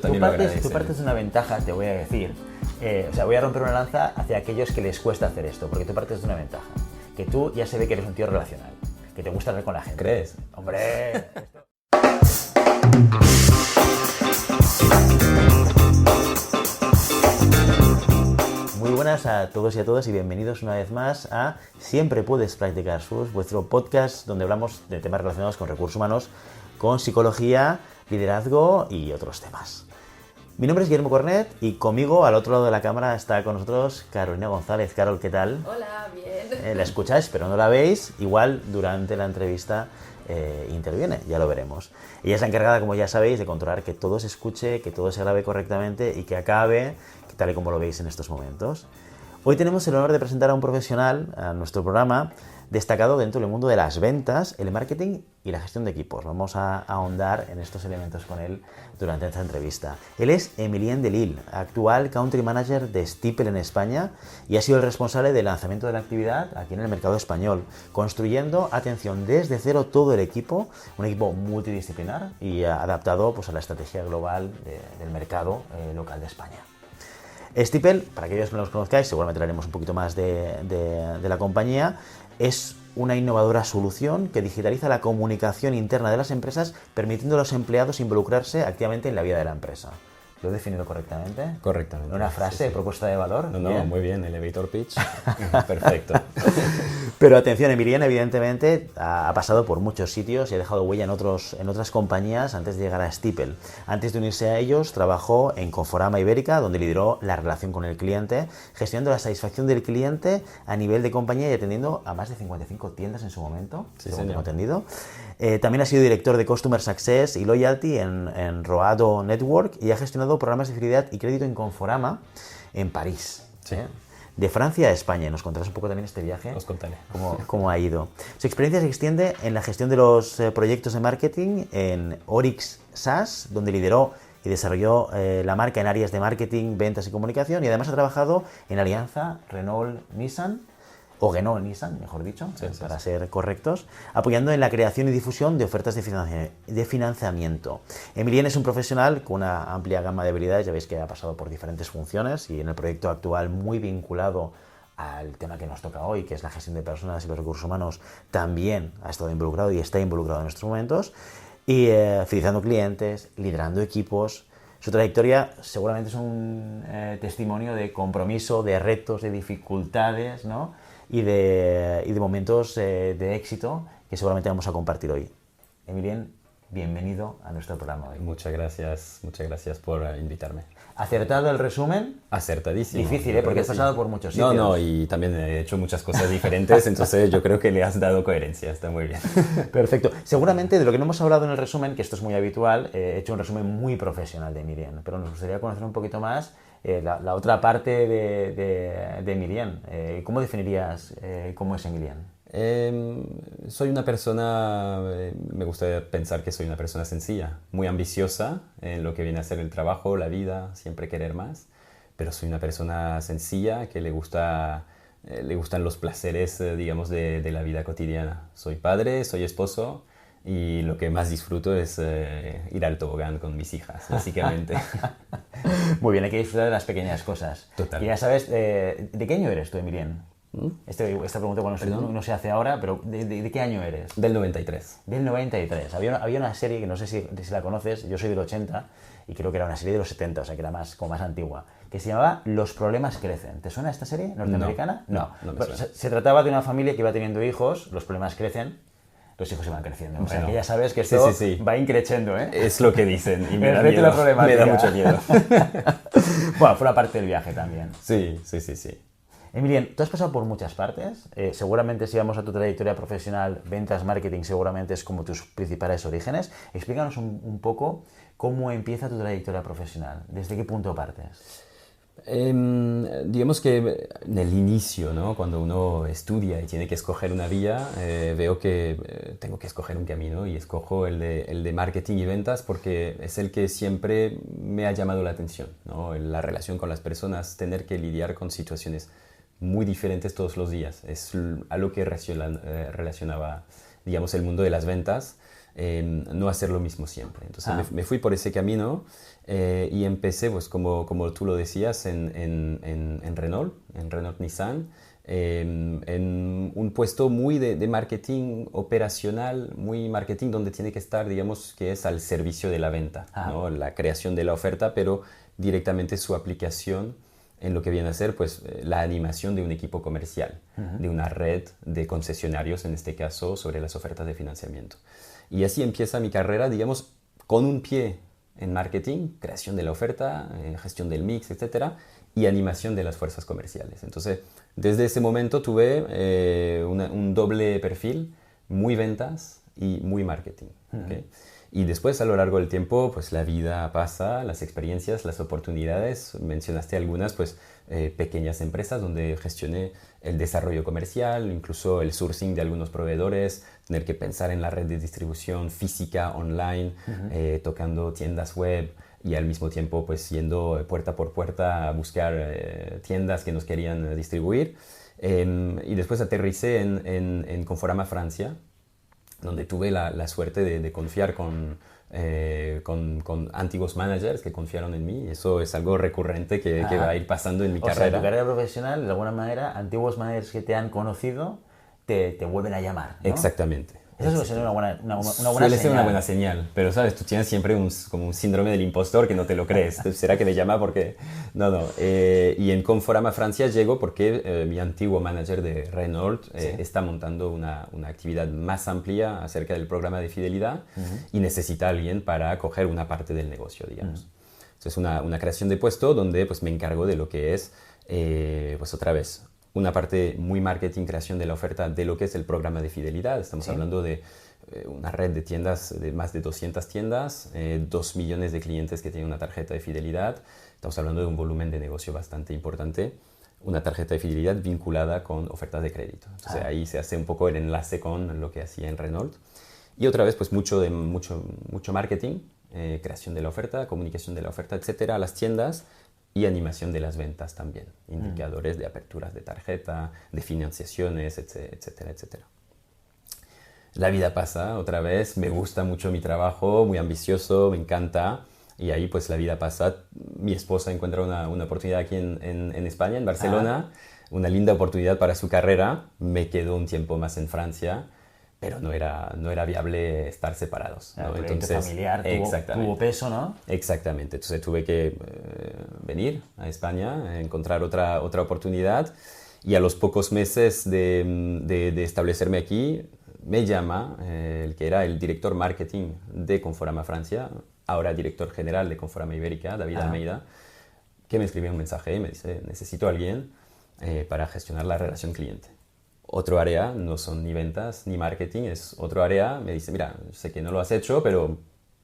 Tú partes de una ventaja, te voy a decir. Voy a romper una lanza hacia aquellos que les cuesta hacer esto, porque tú partes de una ventaja. Que tú ya se ve que eres un tío relacional, que te gusta hablar con la gente. ¿Crees? ¡Hombre! Muy buenas a todos y a todas y bienvenidos una vez más a Siempre Puedes Practicar SUS, vuestro podcast donde hablamos de temas relacionados con recursos humanos, con psicología, liderazgo y otros temas. Mi nombre es Guillermo Cornet y conmigo al otro lado de la cámara está con nosotros Carolina González. Carol, ¿qué tal? Hola, bien. La escucháis, pero no la veis. Igual durante la entrevista interviene, ya lo veremos. Ella es la encargada, como ya sabéis, de controlar que todo se escuche, que todo se grabe correctamente y que acabe tal y como lo veis en estos momentos. Hoy tenemos el honor de presentar a un profesional a nuestro programa destacado dentro del mundo de las ventas, el marketing y la gestión de equipos. Vamos a ahondar en estos elementos con él durante esta entrevista. Él es Emilien Delille, actual Country Manager de Stifel en España y ha sido el responsable del lanzamiento de la actividad aquí en el mercado español, construyendo, atención, desde cero todo el equipo, un equipo multidisciplinar y adaptado pues, a la estrategia global del mercado local de España. Stifel, para aquellos que no los conozcáis, seguramente hablaremos un poquito más de la compañía, es una innovadora solución que digitaliza la comunicación interna de las empresas, permitiendo a los empleados involucrarse activamente en la vida de la empresa. ¿Lo he definido correctamente? Correctamente. ¿Una frase, sí. Propuesta de valor? No, ¿Bien? muy bien, elevator pitch. Perfecto. Pero atención, Emilien evidentemente ha pasado por muchos sitios y ha dejado huella en otras compañías antes de llegar a Stifel. Antes de unirse a ellos, trabajó en Conforama Ibérica, donde lideró la relación con el cliente, gestionando la satisfacción del cliente a nivel de compañía y atendiendo a más de 55 tiendas en su momento, según tengo entendido. También ha sido director de Customer Success y Loyalty en Roado Network y ha gestionado programas de fidelidad y crédito en Conforama en París. Sí. De Francia a España. ¿Nos contarás un poco también este viaje? Os contaré. ¿Cómo ha ido? Su experiencia se extiende en la gestión de los proyectos de marketing en Orix SaaS, donde lideró y desarrolló la marca en áreas de marketing, ventas y comunicación, y además ha trabajado en Alianza, Renault-Nissan, o Renault-Nissan, mejor dicho, para ser correctos, apoyando en la creación y difusión de ofertas de financiamiento. Emilien es un profesional con una amplia gama de habilidades, ya veis que ha pasado por diferentes funciones y en el proyecto actual muy vinculado al tema que nos toca hoy, que es la gestión de personas y los recursos humanos, también ha estado involucrado y está involucrado en estos momentos, y fidelizando clientes, liderando equipos. Su trayectoria seguramente es un testimonio de compromiso, de retos, de dificultades, ¿no? y de momentos de éxito que seguramente vamos a compartir hoy. Emilien, bienvenido a nuestro programa hoy. Muchas gracias por invitarme. ¿Acertado el resumen? Acertadísimo. Difícil, porque has pasado por muchos sitios. No, y también he hecho muchas cosas diferentes, entonces yo creo que le has dado coherencia, está muy bien. Perfecto. Seguramente de lo que no hemos hablado en el resumen, que esto es muy habitual, he hecho un resumen muy profesional de Emilien, pero nos gustaría conocer un poquito más la otra parte de Emilien. ¿Cómo definirías cómo es Emilien? Soy una persona, me gusta pensar que soy una persona sencilla, muy ambiciosa en lo que viene a ser el trabajo, la vida, siempre querer más, pero soy una persona sencilla que le gustan los placeres, digamos, de la vida cotidiana. Soy padre, soy esposo y lo que más disfruto es ir al tobogán con mis hijas, básicamente. Muy bien, hay que disfrutar de las pequeñas cosas. Total. Y ya sabes, ¿de qué año eres tú, Emilien? Esta pregunta no se hace ahora, pero ¿de qué año eres? Del 93. Del 93. Había una serie que no sé si la conoces, yo soy del 80 y creo que era una serie de los 70, o sea que era como más antigua, que se llamaba Los problemas crecen. ¿Te suena esta serie norteamericana? No me suena. Se trataba de una familia que iba teniendo hijos, los problemas crecen, los hijos se van creciendo. O sea que ya sabes que esto va increciendo, ¿eh? Es lo que dicen y me da mucho miedo. Bueno, fue una parte del viaje también. Sí. Emilien, tú has pasado por muchas partes. Seguramente si vamos a tu trayectoria profesional, ventas, marketing, seguramente es como tus principales orígenes. Explícanos un poco cómo empieza tu trayectoria profesional. ¿Desde qué punto partes? Digamos que en el inicio, ¿no? Cuando uno estudia y tiene que escoger una vía, veo que tengo que escoger un camino y escojo el de marketing y ventas porque es el que siempre me ha llamado la atención, ¿no? La relación con las personas, tener que lidiar con situaciones muy diferentes todos los días. Es a lo que relacionaba, digamos, el mundo de las ventas. no hacer lo mismo siempre. Entonces me fui por ese camino y empecé, pues como tú lo decías, en Renault Nissan, en un puesto muy de marketing operacional, muy marketing donde tiene que estar, digamos, que es al servicio de la venta, ¿no? La creación de la oferta, pero directamente su aplicación en lo que viene a ser pues, la animación de un equipo comercial, de una red de concesionarios, en este caso, sobre las ofertas de financiamiento. Y así empieza mi carrera, digamos, con un pie en marketing, creación de la oferta, gestión del mix, etcétera, y animación de las fuerzas comerciales. Entonces, desde ese momento tuve un doble perfil, muy ventas y muy marketing. ¿Okay? Y después, a lo largo del tiempo, pues la vida pasa, las experiencias, las oportunidades. Mencionaste algunas, pues pequeñas empresas donde gestioné el desarrollo comercial, incluso el sourcing de algunos proveedores, tener que pensar en la red de distribución física, online, tocando tiendas web y al mismo tiempo pues yendo puerta por puerta a buscar tiendas que nos querían distribuir. Y después aterricé en Conforama, Francia, donde tuve la suerte de confiar con antiguos managers que confiaron en mí. Eso es algo recurrente que va a ir pasando en mi carrera. O sea, en tu carrera profesional, de alguna manera, antiguos managers que te han conocido te vuelven a llamar, ¿no? Exactamente. Eso suele ser una buena Suele señal. ser una buena señal, pero sabes, tú tienes siempre como un síndrome del impostor que no te lo crees. ¿Será que me llama? Porque no. Y en Conforama Francia llego porque mi antiguo manager de Renault está montando una actividad más amplia acerca del programa de fidelidad y necesita a alguien para coger una parte del negocio, digamos. Entonces, una creación de puesto donde pues, me encargo de lo que es, pues otra vez, una parte muy marketing, creación de la oferta de lo que es el programa de fidelidad. Estamos hablando de una red de tiendas, de más de 200 tiendas, 2 millones de clientes que tienen una tarjeta de fidelidad. Estamos hablando de un volumen de negocio bastante importante. Una tarjeta de fidelidad vinculada con ofertas de crédito. Entonces ahí se hace un poco el enlace con lo que hacía en Renault. Y otra vez, pues mucho marketing, creación de la oferta, comunicación de la oferta, etcétera, a las tiendas. Y animación de las ventas también, indicadores de aperturas de tarjeta, de financiaciones, etcétera, etcétera. La vida pasa otra vez, me gusta mucho mi trabajo, muy ambicioso, me encanta, y ahí pues la vida pasa. Mi esposa encuentra una oportunidad aquí en España, en Barcelona, una linda oportunidad para su carrera, me quedo un tiempo más en Francia, pero no era viable estar separados, ¿no? El proyecto familiar tuvo peso, ¿no? Exactamente. Entonces tuve que venir a España, encontrar otra oportunidad y a los pocos meses de establecerme aquí me llama el que era el director marketing de Conforama Francia, ahora director general de Conforama Ibérica, David Almeida, que me escribió un mensaje y me dice: necesito a alguien para gestionar la relación cliente. Otro área, no son ni ventas ni marketing, es otro área. Me dice: mira, sé que no lo has hecho, pero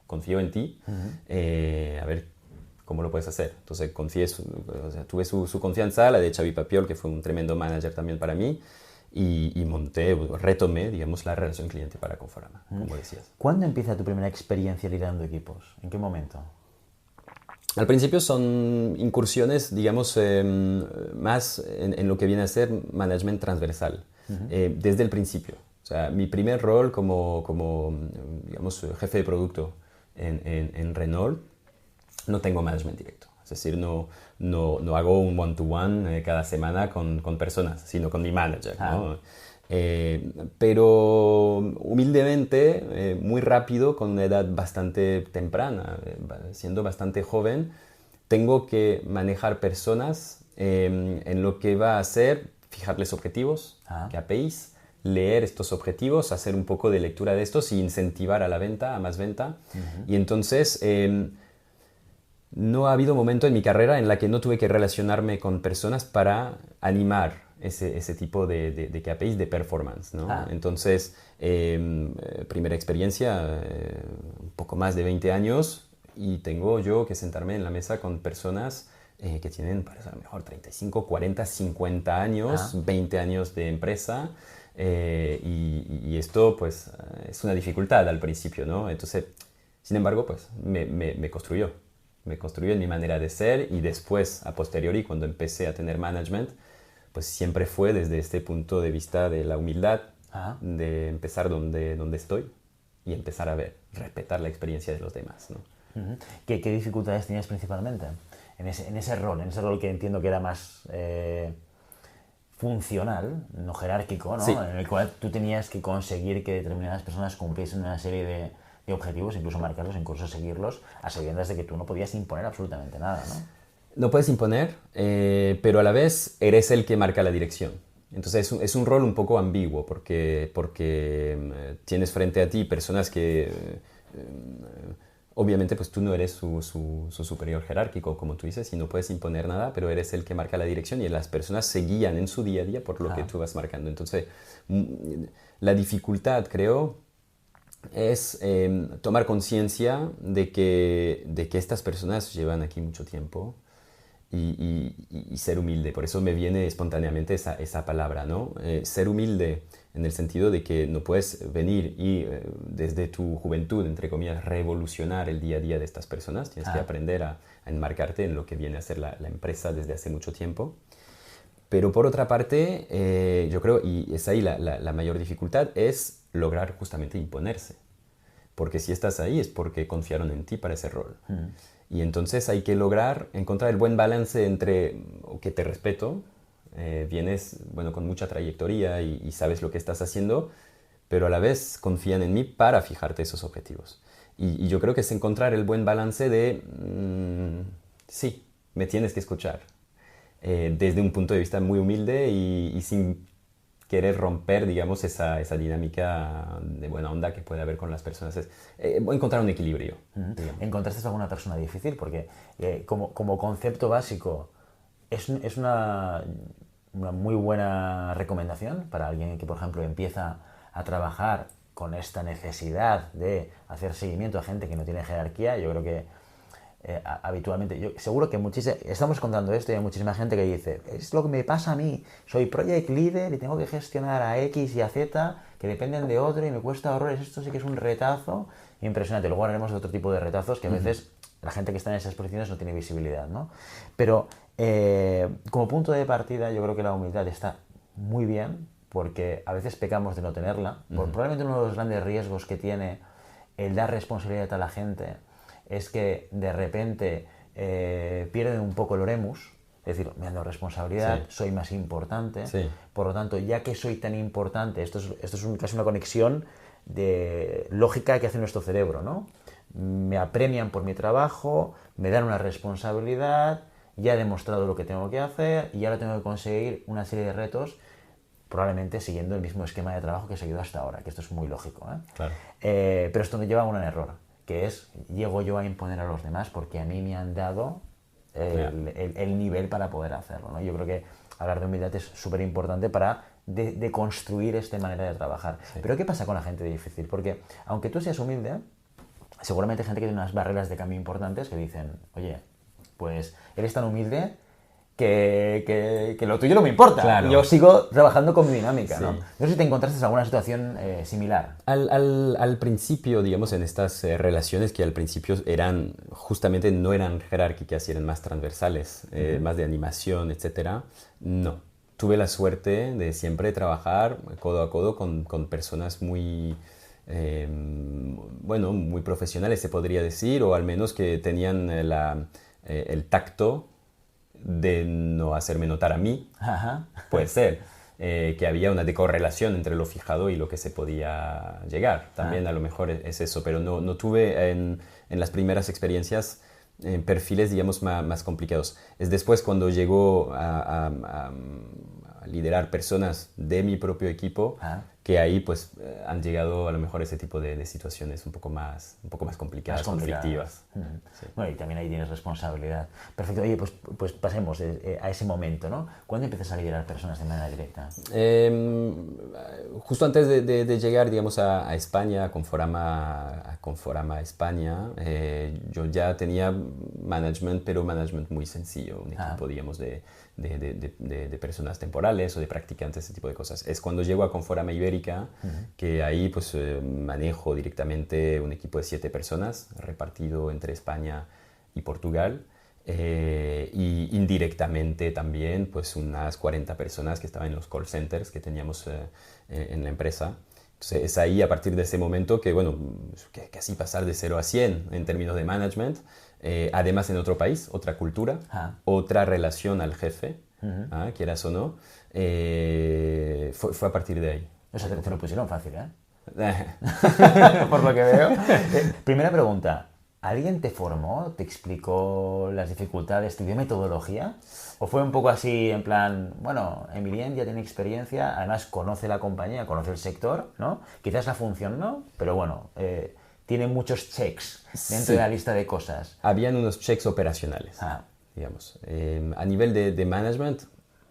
confío en ti, a ver cómo lo puedes hacer. Entonces tuve su confianza, la de Xavi Papiol, que fue un tremendo manager también para mí, y retomé, digamos, la relación cliente para Conforama, como decías. ¿Cuándo empieza tu primera experiencia liderando equipos? ¿En qué momento? Al principio son incursiones, digamos, más en lo que viene a ser management transversal, desde el principio. O sea, mi primer rol como digamos, jefe de producto en Renault, no tengo management directo. Es decir, no hago un one-to-one cada semana con personas, sino con mi manager, ¿no? Pero humildemente, muy rápido, con una edad bastante temprana, siendo bastante joven, tengo que manejar personas en lo que va a ser fijarles objetivos, KPIs, leer estos objetivos, hacer un poco de lectura de estos y incentivar a la venta, a más venta. Y entonces no ha habido momento en mi carrera en la que no tuve que relacionarme con personas para animar ese tipo de KPIs de performance, ¿no? Entonces, primera experiencia, un poco más de 20 años, y tengo yo que sentarme en la mesa con personas que tienen, a lo mejor 35, 40, 50 años, 20 años de empresa, y esto pues es una dificultad al principio, ¿no? Entonces, sin embargo, pues me construyó. Me construyó en mi manera de ser, y después, a posteriori, cuando empecé a tener management, pues siempre fue desde este punto de vista de la humildad, de empezar donde estoy y empezar a respetar la experiencia de los demás, ¿no? ¿Qué dificultades tenías principalmente en ese rol que entiendo que era más funcional, no jerárquico, ¿no? Sí. En el cual tú tenías que conseguir que determinadas personas cumpliesen una serie de objetivos, incluso marcarlos, incluso seguirlos, a sabiendas de que tú no podías imponer absolutamente nada, ¿no? No puedes imponer, pero a la vez eres el que marca la dirección. Entonces es un rol un poco ambiguo porque tienes frente a ti personas que obviamente pues tú no eres su superior jerárquico, como tú dices, y no puedes imponer nada, pero eres el que marca la dirección y las personas se guían en su día a día por lo que tú vas marcando. Entonces la dificultad, creo, es tomar conciencia de que estas personas llevan aquí mucho tiempo y ser humilde. Por eso me viene espontáneamente esa palabra, ¿no? Ser humilde en el sentido de que no puedes venir y desde tu juventud, entre comillas, revolucionar el día a día de estas personas. Tienes que aprender a enmarcarte en lo que viene a ser la empresa desde hace mucho tiempo. Pero por otra parte, yo creo, y es ahí la mayor dificultad, es lograr justamente imponerse. Porque si estás ahí es porque confiaron en ti para ese rol. Y entonces hay que lograr encontrar el buen balance entre que te respeto, vienes bueno, con mucha trayectoria y sabes lo que estás haciendo, pero a la vez confían en mí para fijarte esos objetivos. Y yo creo que es encontrar el buen balance de, sí, me tienes que escuchar, desde un punto de vista muy humilde y sin querer romper, digamos, esa dinámica de buena onda que puede haber con las personas. Es encontrar un equilibrio. ¿Encontraste alguna persona difícil? Porque como concepto básico es una muy buena recomendación para alguien que, por ejemplo, empieza a trabajar con esta necesidad de hacer seguimiento a gente que no tiene jerarquía. Yo creo que habitualmente, seguro que estamos contando esto y hay muchísima gente que dice, es lo que me pasa a mí, soy project leader y tengo que gestionar a X y a Z que dependen de otro y me cuesta horrores, esto sí que es un retazo impresionante. Luego hablaremos de otro tipo de retazos que a veces la gente que está en esas posiciones no tiene visibilidad, ¿no? Pero como punto de partida yo creo que la humildad está muy bien porque a veces pecamos de no tenerla. Probablemente uno de los grandes riesgos que tiene el dar responsabilidad a la gente es que de repente pierden un poco el oremus, es decir, me han dado responsabilidad, soy más importante, por lo tanto, ya que soy tan importante, esto es casi una conexión de lógica que hace nuestro cerebro, ¿no? Me apremian por mi trabajo, me dan una responsabilidad, ya he demostrado lo que tengo que hacer y ahora tengo que conseguir una serie de retos, probablemente siguiendo el mismo esquema de trabajo que he seguido hasta ahora, que esto es muy lógico, ¿eh? Claro. Pero esto me lleva a un error, que es, llego yo a imponer a los demás porque a mí me han dado el nivel para poder hacerlo, ¿no? Yo creo que hablar de humildad es súper importante para de construir esta manera de trabajar. Pero ¿qué pasa con la gente difícil? Porque aunque tú seas humilde, seguramente hay gente que tiene unas barreras de cambio importantes que dicen, oye, pues eres tan humilde que lo tuyo no me importa. Claro. Yo sigo trabajando con mi dinámica, ¿no? No sé si te encontraste en alguna situación similar. Al principio, digamos, en estas relaciones que al principio justamente no eran jerárquicas y eran más transversales, más de animación, etcétera, no. Tuve la suerte de siempre trabajar codo a codo con personas muy, bueno, muy profesionales, se podría decir, o al menos que tenían el tacto de no hacerme notar a mí. Ajá. Puede ser. Que había una decorrelación entre lo fijado y lo que se podía llegar. También a lo mejor es eso, pero no tuve en las primeras experiencias perfiles, digamos, más complicados. Es después cuando llegó a liderar personas de mi propio equipo, que ahí pues han llegado a lo mejor ese tipo de situaciones un poco más complicadas, conflictivas. Sí. Bueno, y también ahí tienes responsabilidad. Perfecto. Oye, pues pasemos a ese momento, ¿no? ¿Cuándo empiezas a liderar personas de manera directa? Justo antes de llegar, digamos, a España, a Conforama España, yo ya tenía management, pero management muy sencillo, un equipo, digamos, de personas temporales o de practicantes, ese tipo de cosas. Es cuando llego a Conforama Ibérica, que ahí pues manejo directamente un equipo de 7 personas, repartido entre España y Portugal, y indirectamente también pues unas 40 personas que estaban en los call centers que teníamos en la empresa. Entonces, es ahí, a partir de ese momento, que, bueno, que casi pasar de 0 a 100 en términos de management. Además, en otro país, otra cultura, otra relación al jefe, quieras o no. Fue a partir de ahí. O sea, te lo pusieron fácil, ¿eh? Por lo que veo. Primera pregunta. ¿Alguien te formó? ¿Te explicó las dificultades? ¿Te dio metodología? ¿O fue un poco así, en plan, bueno, Emilien ya tiene experiencia, además conoce la compañía, conoce el sector, ¿no? Quizás la función no, pero bueno, tiene muchos checks dentro de la lista de cosas. Habían unos checks operacionales, digamos. A nivel de management,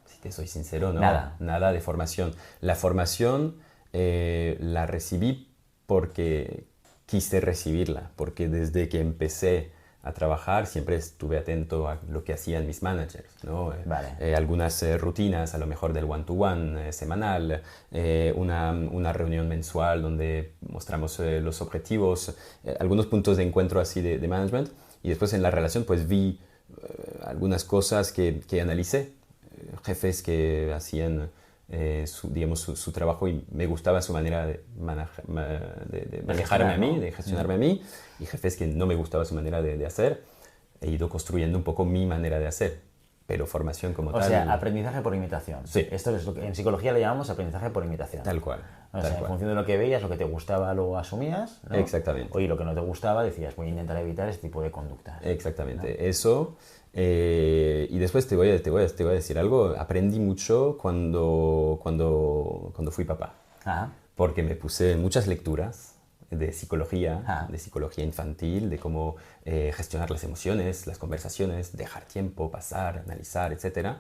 si te soy sincero, no, nada de formación. La formación la recibí porque quise recibirla, porque desde que empecé a trabajar siempre estuve atento a lo que hacían mis managers, ¿no? Algunas rutinas, a lo mejor del one-to-one semanal, una reunión mensual donde mostramos los objetivos, algunos puntos de encuentro así de management, y después en la relación pues vi algunas cosas que analicé, jefes que hacían su trabajo y me gustaba su manera de manejarme a mí, de gestionarme a mí, y jefes que no me gustaba su manera de hacer. He ido construyendo un poco mi manera de hacer, pero formación como tal. O sea, aprendizaje por imitación. Sí. Esto es lo que en psicología le llamamos aprendizaje por imitación. Tal cual. O sea, en función de lo que veías, lo que te gustaba lo asumías, ¿no? Exactamente. Y lo que no te gustaba decías, voy a intentar evitar este tipo de conductas. Exactamente. ¿No? Eso. Y después te voy a decir algo. Aprendí mucho cuando fui papá. Porque me puse muchas lecturas de psicología infantil, de cómo gestionar las emociones, las conversaciones, dejar tiempo, pasar, analizar, etc.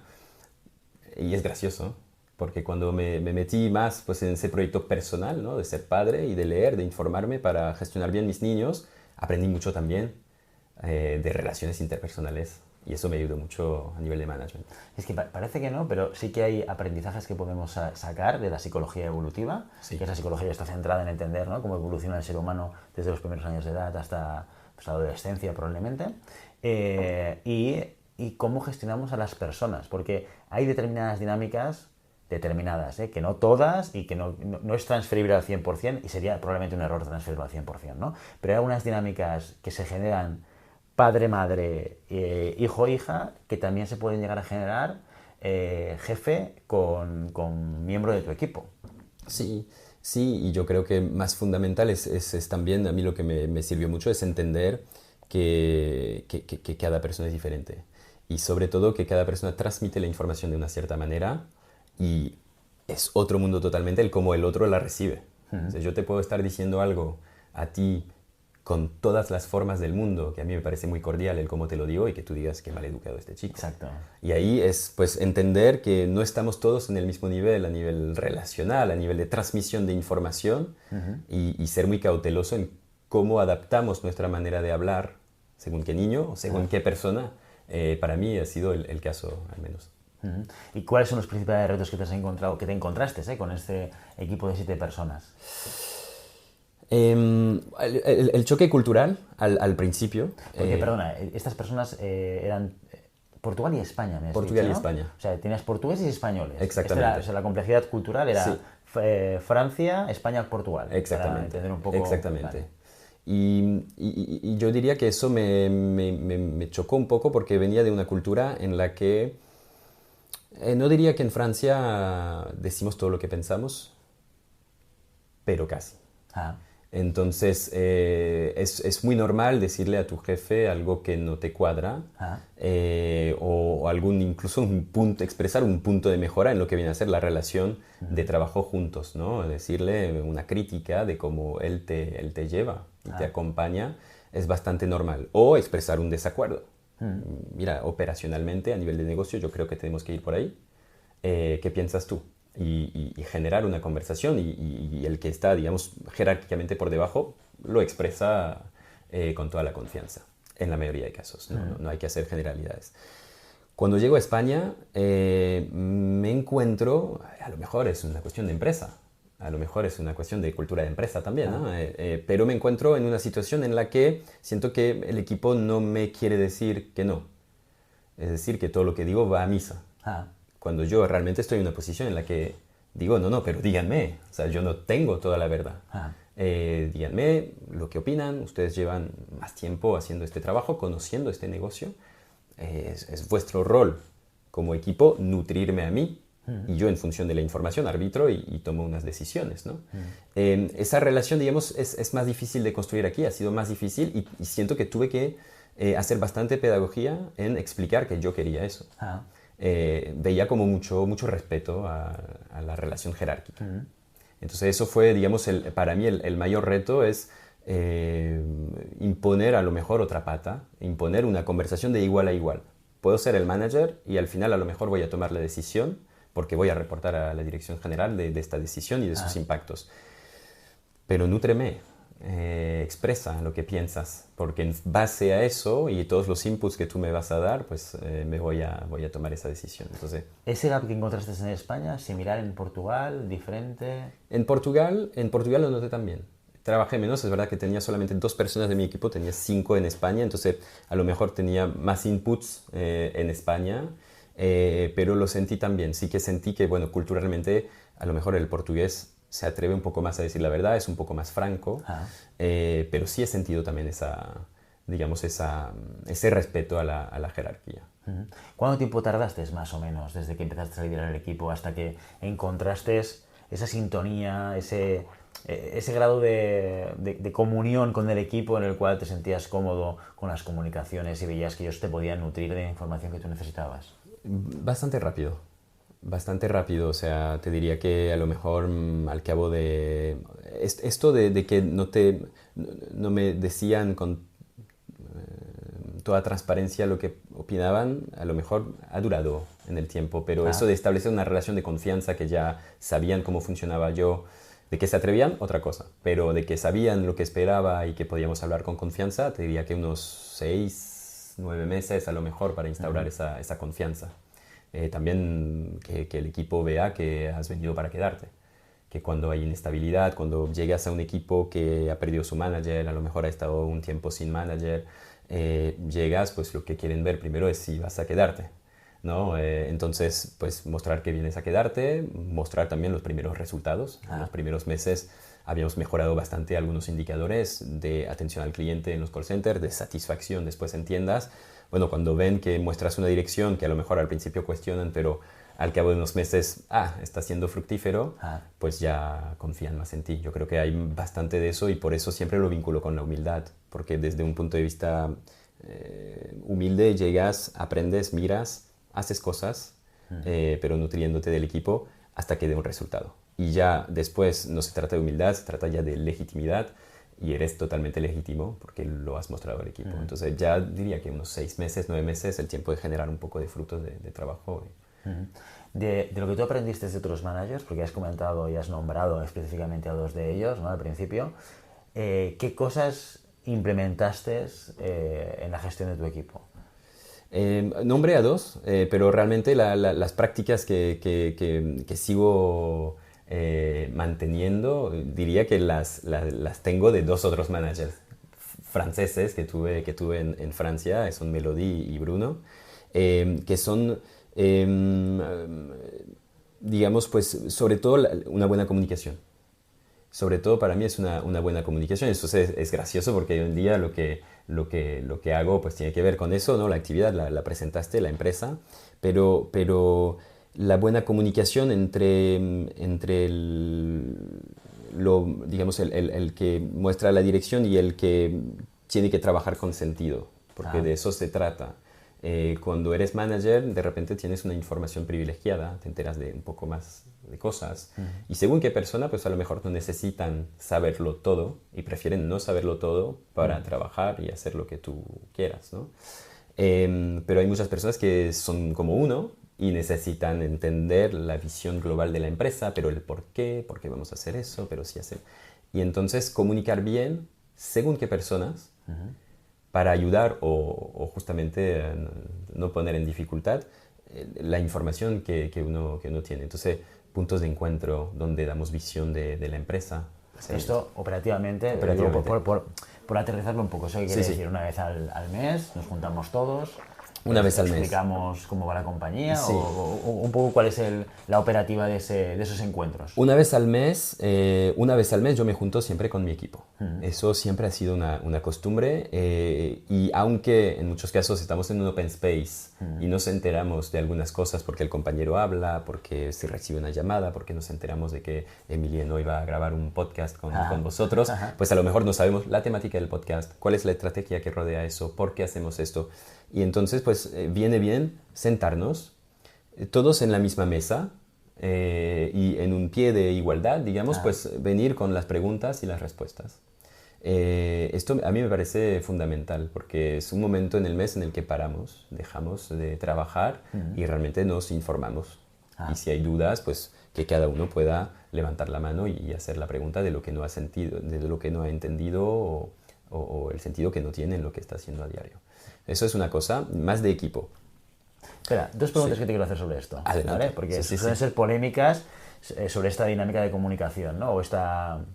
Y es gracioso, porque cuando me metí más pues, en ese proyecto personal, ¿no? De ser padre y de leer, de informarme para gestionar bien mis niños, aprendí mucho también de relaciones interpersonales. Y eso me ayudó mucho a nivel de management. Es que parece que no, pero sí que hay aprendizajes que podemos sacar de la psicología evolutiva, que esa psicología está centrada en entender, ¿no? Cómo evoluciona el ser humano desde los primeros años de edad hasta pues, la adolescencia probablemente, y cómo gestionamos a las personas, porque hay determinadas dinámicas, que no todas y que no es transferible al 100% y sería probablemente un error transferirlo al 100%, ¿no? Pero hay algunas dinámicas que se generan padre, madre, hijo, hija, que también se pueden llegar a generar jefe con miembro de tu equipo. Sí, y yo creo que más fundamental es también, a mí lo que me sirvió mucho es entender que cada persona es diferente. Y sobre todo que cada persona transmite la información de una cierta manera y es otro mundo totalmente el cómo el otro la recibe. O sea, yo te puedo estar diciendo algo a ti con todas las formas del mundo, que a mí me parece muy cordial el cómo te lo digo y que tú digas que mal educado este chico. Exacto. Y ahí es pues entender que no estamos todos en el mismo nivel, a nivel relacional, a nivel de transmisión de información y ser muy cauteloso en cómo adaptamos nuestra manera de hablar según qué niño o según qué persona. Para mí ha sido el caso, al menos. ¿Y cuáles son los principales retos que te has encontrado, que te encontraste con este equipo de 7 personas? El choque cultural al principio. Porque, perdona, estas personas eran Portugal y España, me has Portugal dicho, ¿no? y España. O sea, tenías portugueses y españoles. Exactamente. O sea, la complejidad cultural era Francia, España, Portugal. Exactamente. Para entender un poco. Exactamente. Vale. Y yo diría que eso me chocó un poco porque venía de una cultura en la que no diría que en Francia decimos todo lo que pensamos, pero casi. Entonces es muy normal decirle a tu jefe algo que no te cuadra o incluso expresar un punto de mejora en lo que viene a ser la relación de trabajo juntos, ¿no? Decirle una crítica de cómo él te lleva y te acompaña es bastante normal. O expresar un desacuerdo. Mira, operacionalmente a nivel de negocio yo creo que tenemos que ir por ahí. ¿Qué piensas tú? Y generar una conversación y el que está, digamos, jerárquicamente por debajo lo expresa con toda la confianza, en la mayoría de casos. No hay que hacer generalidades. Cuando llego a España me encuentro, a lo mejor es una cuestión de empresa, a lo mejor es una cuestión de cultura de empresa también, ¿no? Pero me encuentro en una situación en la que siento que el equipo no me quiere decir que no. Es decir, que todo lo que digo va a misa. Cuando yo realmente estoy en una posición en la que digo, no, pero díganme, o sea, yo no tengo toda la verdad. Díganme lo que opinan, ustedes llevan más tiempo haciendo este trabajo, conociendo este negocio, es vuestro rol como equipo nutrirme a mí y yo en función de la información arbitro y tomo unas decisiones, ¿no? Esa relación, digamos, es más difícil de construir aquí, ha sido más difícil y siento que tuve que hacer bastante pedagogía en explicar que yo quería eso. Veía como mucho respeto a la relación jerárquica. Entonces eso fue, digamos, para mí el mayor reto es imponer a lo mejor otra pata, imponer una conversación de igual a igual. Puedo ser el manager y al final a lo mejor voy a tomar la decisión porque voy a reportar a la dirección general de esta decisión y de sus impactos. Pero nútreme, expresa lo que piensas, porque en base a eso y todos los inputs que tú me vas a dar, pues me voy a tomar esa decisión. Entonces, ¿ese gap que encontraste en España, similar en Portugal, diferente? En Portugal lo noté también. Trabajé menos, es verdad que tenía solamente 2 personas de mi equipo, tenía 5 en España, entonces a lo mejor tenía más inputs en España, pero lo sentí también. Sí que sentí que, bueno, culturalmente a lo mejor el portugués se atreve un poco más a decir la verdad, es un poco más franco, pero sí he sentido también ese respeto a la jerarquía. ¿Cuánto tiempo tardaste más o menos desde que empezaste a liderar el equipo hasta que encontraste esa sintonía, ese grado de comunión con el equipo en el cual te sentías cómodo con las comunicaciones y veías que ellos te podían nutrir de la información que tú necesitabas? Bastante rápido, o sea, te diría que a lo mejor al cabo de... Esto de que no me decían con toda transparencia lo que opinaban, a lo mejor ha durado en el tiempo, pero eso de establecer una relación de confianza que ya sabían cómo funcionaba yo, de que se atrevían, otra cosa, pero de que sabían lo que esperaba y que podíamos hablar con confianza, te diría que unos 6, 9 meses a lo mejor para instaurar esa confianza. También que el equipo vea que has venido para quedarte, que cuando hay inestabilidad, cuando llegas a un equipo que ha perdido su manager, a lo mejor ha estado un tiempo sin manager, llegas, pues lo que quieren ver primero es si vas a quedarte, ¿no? Entonces, pues mostrar que vienes a quedarte, mostrar también los primeros resultados. En los primeros meses habíamos mejorado bastante algunos indicadores de atención al cliente en los call centers, de satisfacción después en tiendas. Bueno, cuando ven que muestras una dirección que a lo mejor al principio cuestionan, pero al cabo de unos meses, está siendo fructífero, pues ya confían más en ti. Yo creo que hay bastante de eso y por eso siempre lo vinculo con la humildad, porque desde un punto de vista humilde llegas, aprendes, miras, haces cosas, pero nutriéndote del equipo hasta que dé un resultado. Y ya después no se trata de humildad, se trata ya de legitimidad y eres totalmente legítimo porque lo has mostrado al equipo. Entonces ya diría que unos 6 meses, 9 meses, el tiempo de generar un poco de frutos de trabajo. De lo que tú aprendiste de otros managers, porque has comentado y has nombrado específicamente a 2 de ellos, ¿no? Al principio, ¿qué cosas implementaste en la gestión de tu equipo? Nombré a 2, pero realmente las prácticas que sigo manteniendo, diría que las tengo de 2 otros managers franceses que tuve en Francia, son Melody y Bruno, que son... digamos, pues sobre todo una buena comunicación. Sobre todo para mí es una buena comunicación. Eso es gracioso porque hoy en día lo que hago pues tiene que ver con eso, ¿no? La actividad la presentaste, la empresa, pero la buena comunicación entre digamos, el que muestra la dirección y el que tiene que trabajar con sentido, porque de eso se trata. Cuando eres manager, de repente tienes una información privilegiada, te enteras de un poco más de cosas. Y según qué persona, pues a lo mejor no necesitan saberlo todo y prefieren no saberlo todo para trabajar y hacer lo que tú quieras, ¿no? Pero hay muchas personas que son como uno y necesitan entender la visión global de la empresa, pero el por qué vamos a hacer eso, pero sí hacer. Y entonces comunicar bien según qué personas, para ayudar o justamente no poner en dificultad la información que uno tiene. Entonces, puntos de encuentro donde damos visión de la empresa. Esto operativamente. Por aterrizarlo un poco, ¿eso qué quiere decir? Una vez al mes nos juntamos todos. Una vez al mes. ¿Explicamos cómo va la compañía Sí. o un poco cuál es la operativa de esos encuentros? Una vez al mes yo me junto siempre con mi equipo. Eso siempre ha sido una costumbre y aunque en muchos casos estamos en un open space y nos enteramos de algunas cosas porque el compañero habla, porque se recibe una llamada, porque nos enteramos de que Emiliano iba a grabar un podcast con vosotros, pues a lo mejor no sabemos la temática del podcast, cuál es la estrategia que rodea eso, por qué hacemos esto. Y entonces pues viene bien sentarnos todos en la misma mesa y en un pie de igualdad, digamos, pues venir con las preguntas y las respuestas. Esto a mí me parece fundamental porque es un momento en el mes en el que paramos, dejamos de trabajar y realmente nos informamos. Y si hay dudas, pues que cada uno pueda levantar la mano y hacer la pregunta de lo que no ha sentido, de lo que no ha entendido o el sentido que no tiene en lo que está haciendo a diario. Eso es una cosa más de equipo. Espera, dos preguntas que te quiero hacer sobre esto. Adelante. ¿Vale? Porque Sí. suelen ser polémicas sobre esta dinámica de comunicación, ¿no? O esta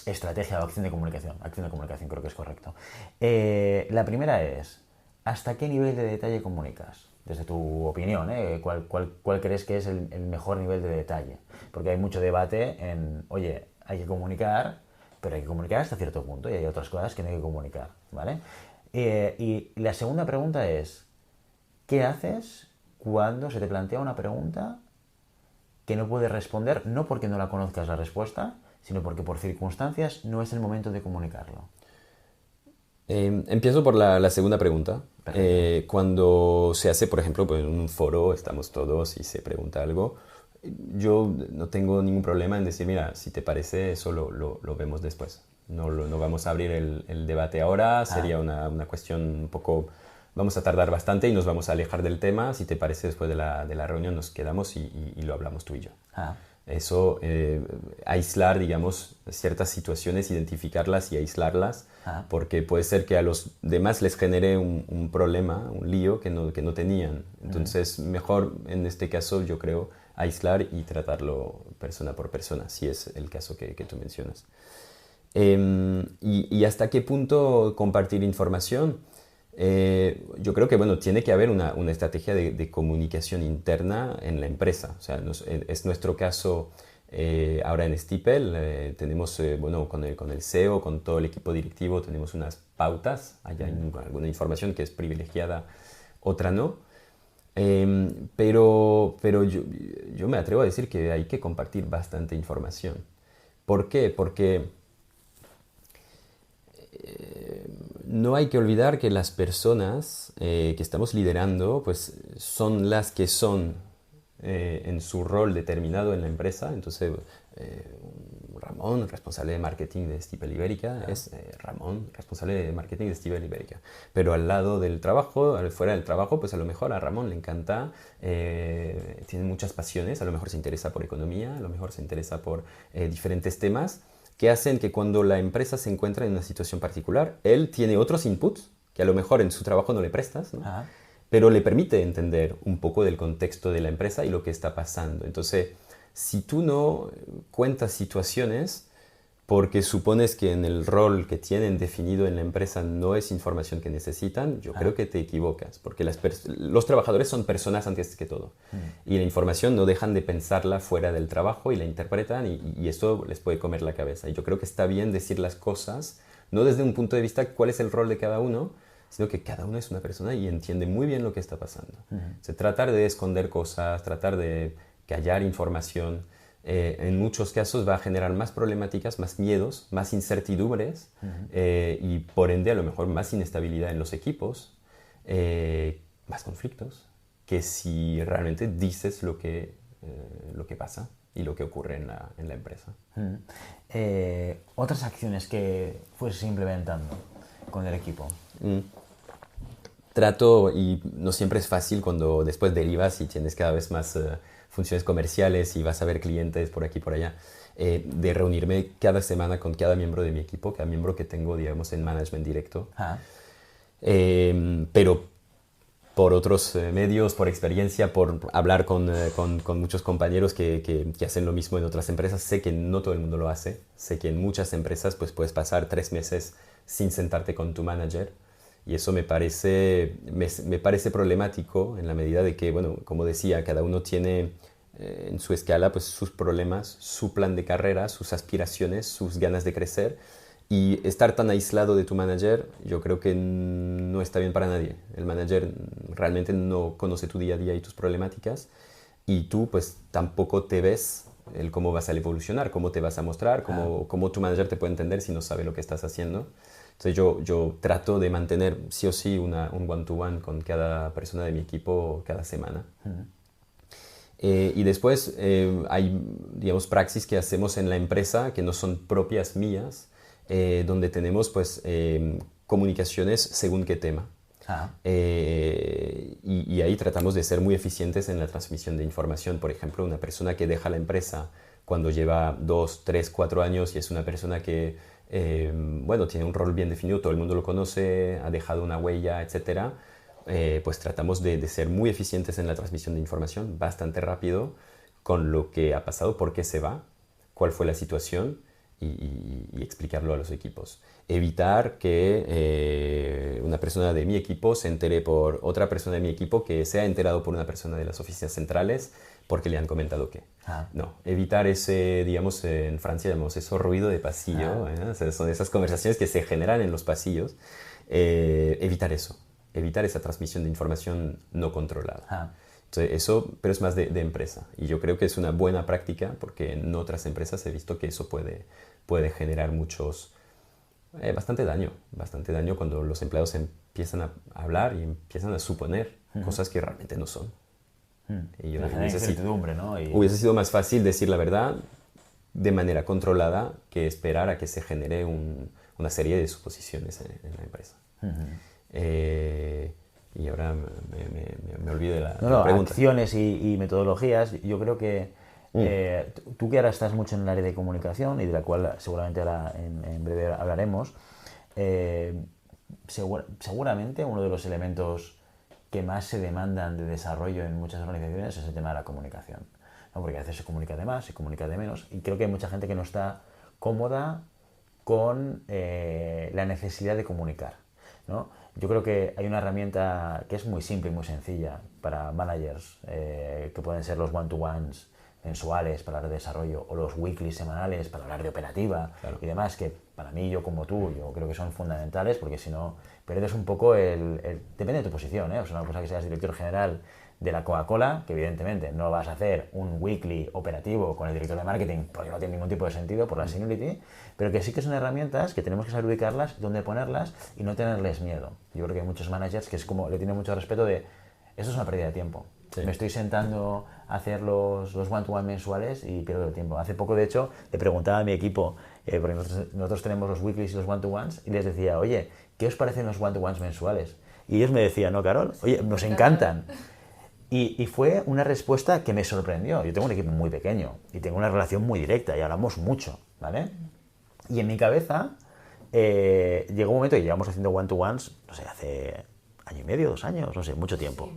estrategia o acción de comunicación. Acción de comunicación creo que es correcto. La primera es, ¿hasta qué nivel de detalle comunicas? Desde tu opinión, ¿cuál crees que es el mejor nivel de detalle? Porque hay mucho debate en, oye, hay que comunicar, pero hay que comunicar hasta cierto punto y hay otras cosas que no hay que comunicar, ¿vale? Y la segunda pregunta es, ¿qué haces cuando se te plantea una pregunta que no puedes responder, no porque no la conozcas la respuesta, sino porque por circunstancias no es el momento de comunicarlo? Empiezo por la segunda pregunta. Cuando se hace, por ejemplo, pues en un foro, estamos todos y se pregunta algo, yo no tengo ningún problema en decir, mira, si te parece, eso lo vemos después. No vamos a abrir el debate ahora, sería una cuestión un poco... Vamos a tardar bastante y nos vamos a alejar del tema. Si te parece, después de la reunión nos quedamos y lo hablamos tú y yo. Eso, aislar, digamos, ciertas situaciones, identificarlas y aislarlas, porque puede ser que a los demás les genere un problema, un lío que no tenían. Entonces, mejor en este caso, yo creo, aislar y tratarlo persona por persona, si es el caso que tú mencionas. Y hasta qué punto compartir información. Yo creo que bueno, tiene que haber una estrategia de comunicación interna en la empresa. O sea, es nuestro caso ahora en Stipel. Tenemos, bueno, con el CEO, con todo el equipo directivo, tenemos unas pautas. Hay alguna información que es privilegiada, otra no. Pero yo me atrevo a decir que hay que compartir bastante información. ¿Por qué? Porque no hay que olvidar que las personas que estamos liderando pues, son las que son en su rol determinado en la empresa. Entonces, Ramón, responsable de marketing de Stipel Ibérica, es Ramón, responsable de marketing de Stipel Ibérica. Pero al lado del trabajo, fuera del trabajo, pues a lo mejor a Ramón le encanta, tiene muchas pasiones, a lo mejor se interesa por economía, a lo mejor se interesa por diferentes temas, que hacen que cuando la empresa se encuentra en una situación particular, él tiene otros inputs que a lo mejor en su trabajo no le prestas, ¿no? Pero le permite entender un poco del contexto de la empresa y lo que está pasando. Entonces, si tú no cuentas situaciones porque supones que en el rol que tienen definido en la empresa no es información que necesitan, yo creo que te equivocas, porque los trabajadores son personas antes que todo. Y la información no dejan de pensarla fuera del trabajo y la interpretan y eso les puede comer la cabeza. Y yo creo que está bien decir las cosas, no desde un punto de vista cuál es el rol de cada uno, sino que cada uno es una persona y entiende muy bien lo que está pasando. Tratar de esconder cosas, tratar de callar información, en muchos casos va a generar más problemáticas, más miedos, más incertidumbres y por ende a lo mejor más inestabilidad en los equipos, más conflictos, que si realmente dices lo que pasa y lo que ocurre en la empresa. Otras acciones que fueses implementando con el equipo. Trato, y no siempre es fácil cuando después derivas y tienes cada vez más funciones comerciales y vas a ver clientes por aquí y por allá, de reunirme cada semana con cada miembro de mi equipo, cada miembro que tengo, digamos, en management directo. Pero por otros medios, por experiencia, por hablar con muchos compañeros que hacen lo mismo en otras empresas, sé que no todo el mundo lo hace. Sé que en muchas empresas pues, puedes pasar 3 meses sin sentarte con tu manager Y eso me parece problemático en la medida de que, bueno, como decía, cada uno tiene en su escala pues, sus problemas, su plan de carrera, sus aspiraciones, sus ganas de crecer. Y estar tan aislado de tu manager, yo creo que no está bien para nadie. El manager realmente no conoce tu día a día y tus problemáticas. Y tú pues tampoco te ves el cómo vas a evolucionar, cómo te vas a mostrar, cómo tu manager te puede entender si no sabe lo que estás haciendo. Entonces yo trato de mantener sí o sí un one-to-one con cada persona de mi equipo cada semana. Y después hay, digamos, praxis que hacemos en la empresa que no son propias mías, donde tenemos pues comunicaciones según qué tema. Y ahí tratamos de ser muy eficientes en la transmisión de información. Por ejemplo, una persona que deja la empresa cuando lleva 2, 3, 4 años y es una persona que bueno, tiene un rol bien definido, todo el mundo lo conoce, ha dejado una huella, etcétera, pues tratamos de ser muy eficientes en la transmisión de información, bastante rápido, con lo que ha pasado, por qué se va, cuál fue la situación y explicarlo a los equipos. Evitar que una persona de mi equipo se entere por otra persona de mi equipo que se ha enterado por una persona de las oficinas centrales porque le han comentado que. No, evitar ese, digamos, en Francia llamamos eso ruido de pasillo, o sea, son esas conversaciones que se generan en los pasillos. Evitar eso, evitar esa transmisión de información no controlada. Entonces, eso, pero es más de empresa. Y yo creo que es una buena práctica porque en otras empresas he visto que eso puede generar bastante daño cuando los empleados empiezan a hablar y empiezan a suponer cosas que realmente no son. Y yo incertidumbre, ¿no? Hubiese sido más fácil decir la verdad de manera controlada que esperar a que se genere una serie de suposiciones en la empresa. Y ahora me olvido de la pregunta. Acciones y metodologías. Yo creo que tú que ahora estás mucho en el área de comunicación y de la cual seguramente ahora en breve hablaremos, seguramente uno de los elementos que más se demandan de desarrollo en muchas organizaciones es el tema de la comunicación, ¿no? Porque a veces se comunica de más, se comunica de menos, y creo que hay mucha gente que no está cómoda con la necesidad de comunicar, ¿no? Yo creo que hay una herramienta que es muy simple y muy sencilla para managers, que pueden ser los one-to-ones mensuales para hablar de desarrollo o los weekly semanales para hablar de operativa, claro, y demás, que para mí, yo como tú, yo creo que son fundamentales porque si no pierdes un poco depende de tu posición, ¿eh? O sea, una cosa que seas director general de la Coca-Cola, que evidentemente no vas a hacer un weekly operativo con el director de marketing porque no tiene ningún tipo de sentido por la seniority, pero que sí que son herramientas que tenemos que saber ubicarlas, dónde ponerlas y no tenerles miedo. Yo creo que hay muchos managers que es como le tienen mucho respeto de esto es una pérdida de tiempo. Sí. Me estoy sentando a hacer los one-to-one mensuales y pierdo el tiempo. Hace poco, de hecho, le preguntaba a mi equipo, porque nosotros tenemos los weeklies y los one-to-ones, y les decía, oye, ¿qué os parecen los one-to-ones mensuales? Y ellos me decían, no, Carol, oye, nos encantan. Y fue una respuesta que me sorprendió. Yo tengo un equipo muy pequeño y tengo una relación muy directa y hablamos mucho, ¿vale? Y en mi cabeza llegó un momento que llevamos haciendo one-to-ones, no sé, hace año y medio, 2 años, no sé, mucho tiempo.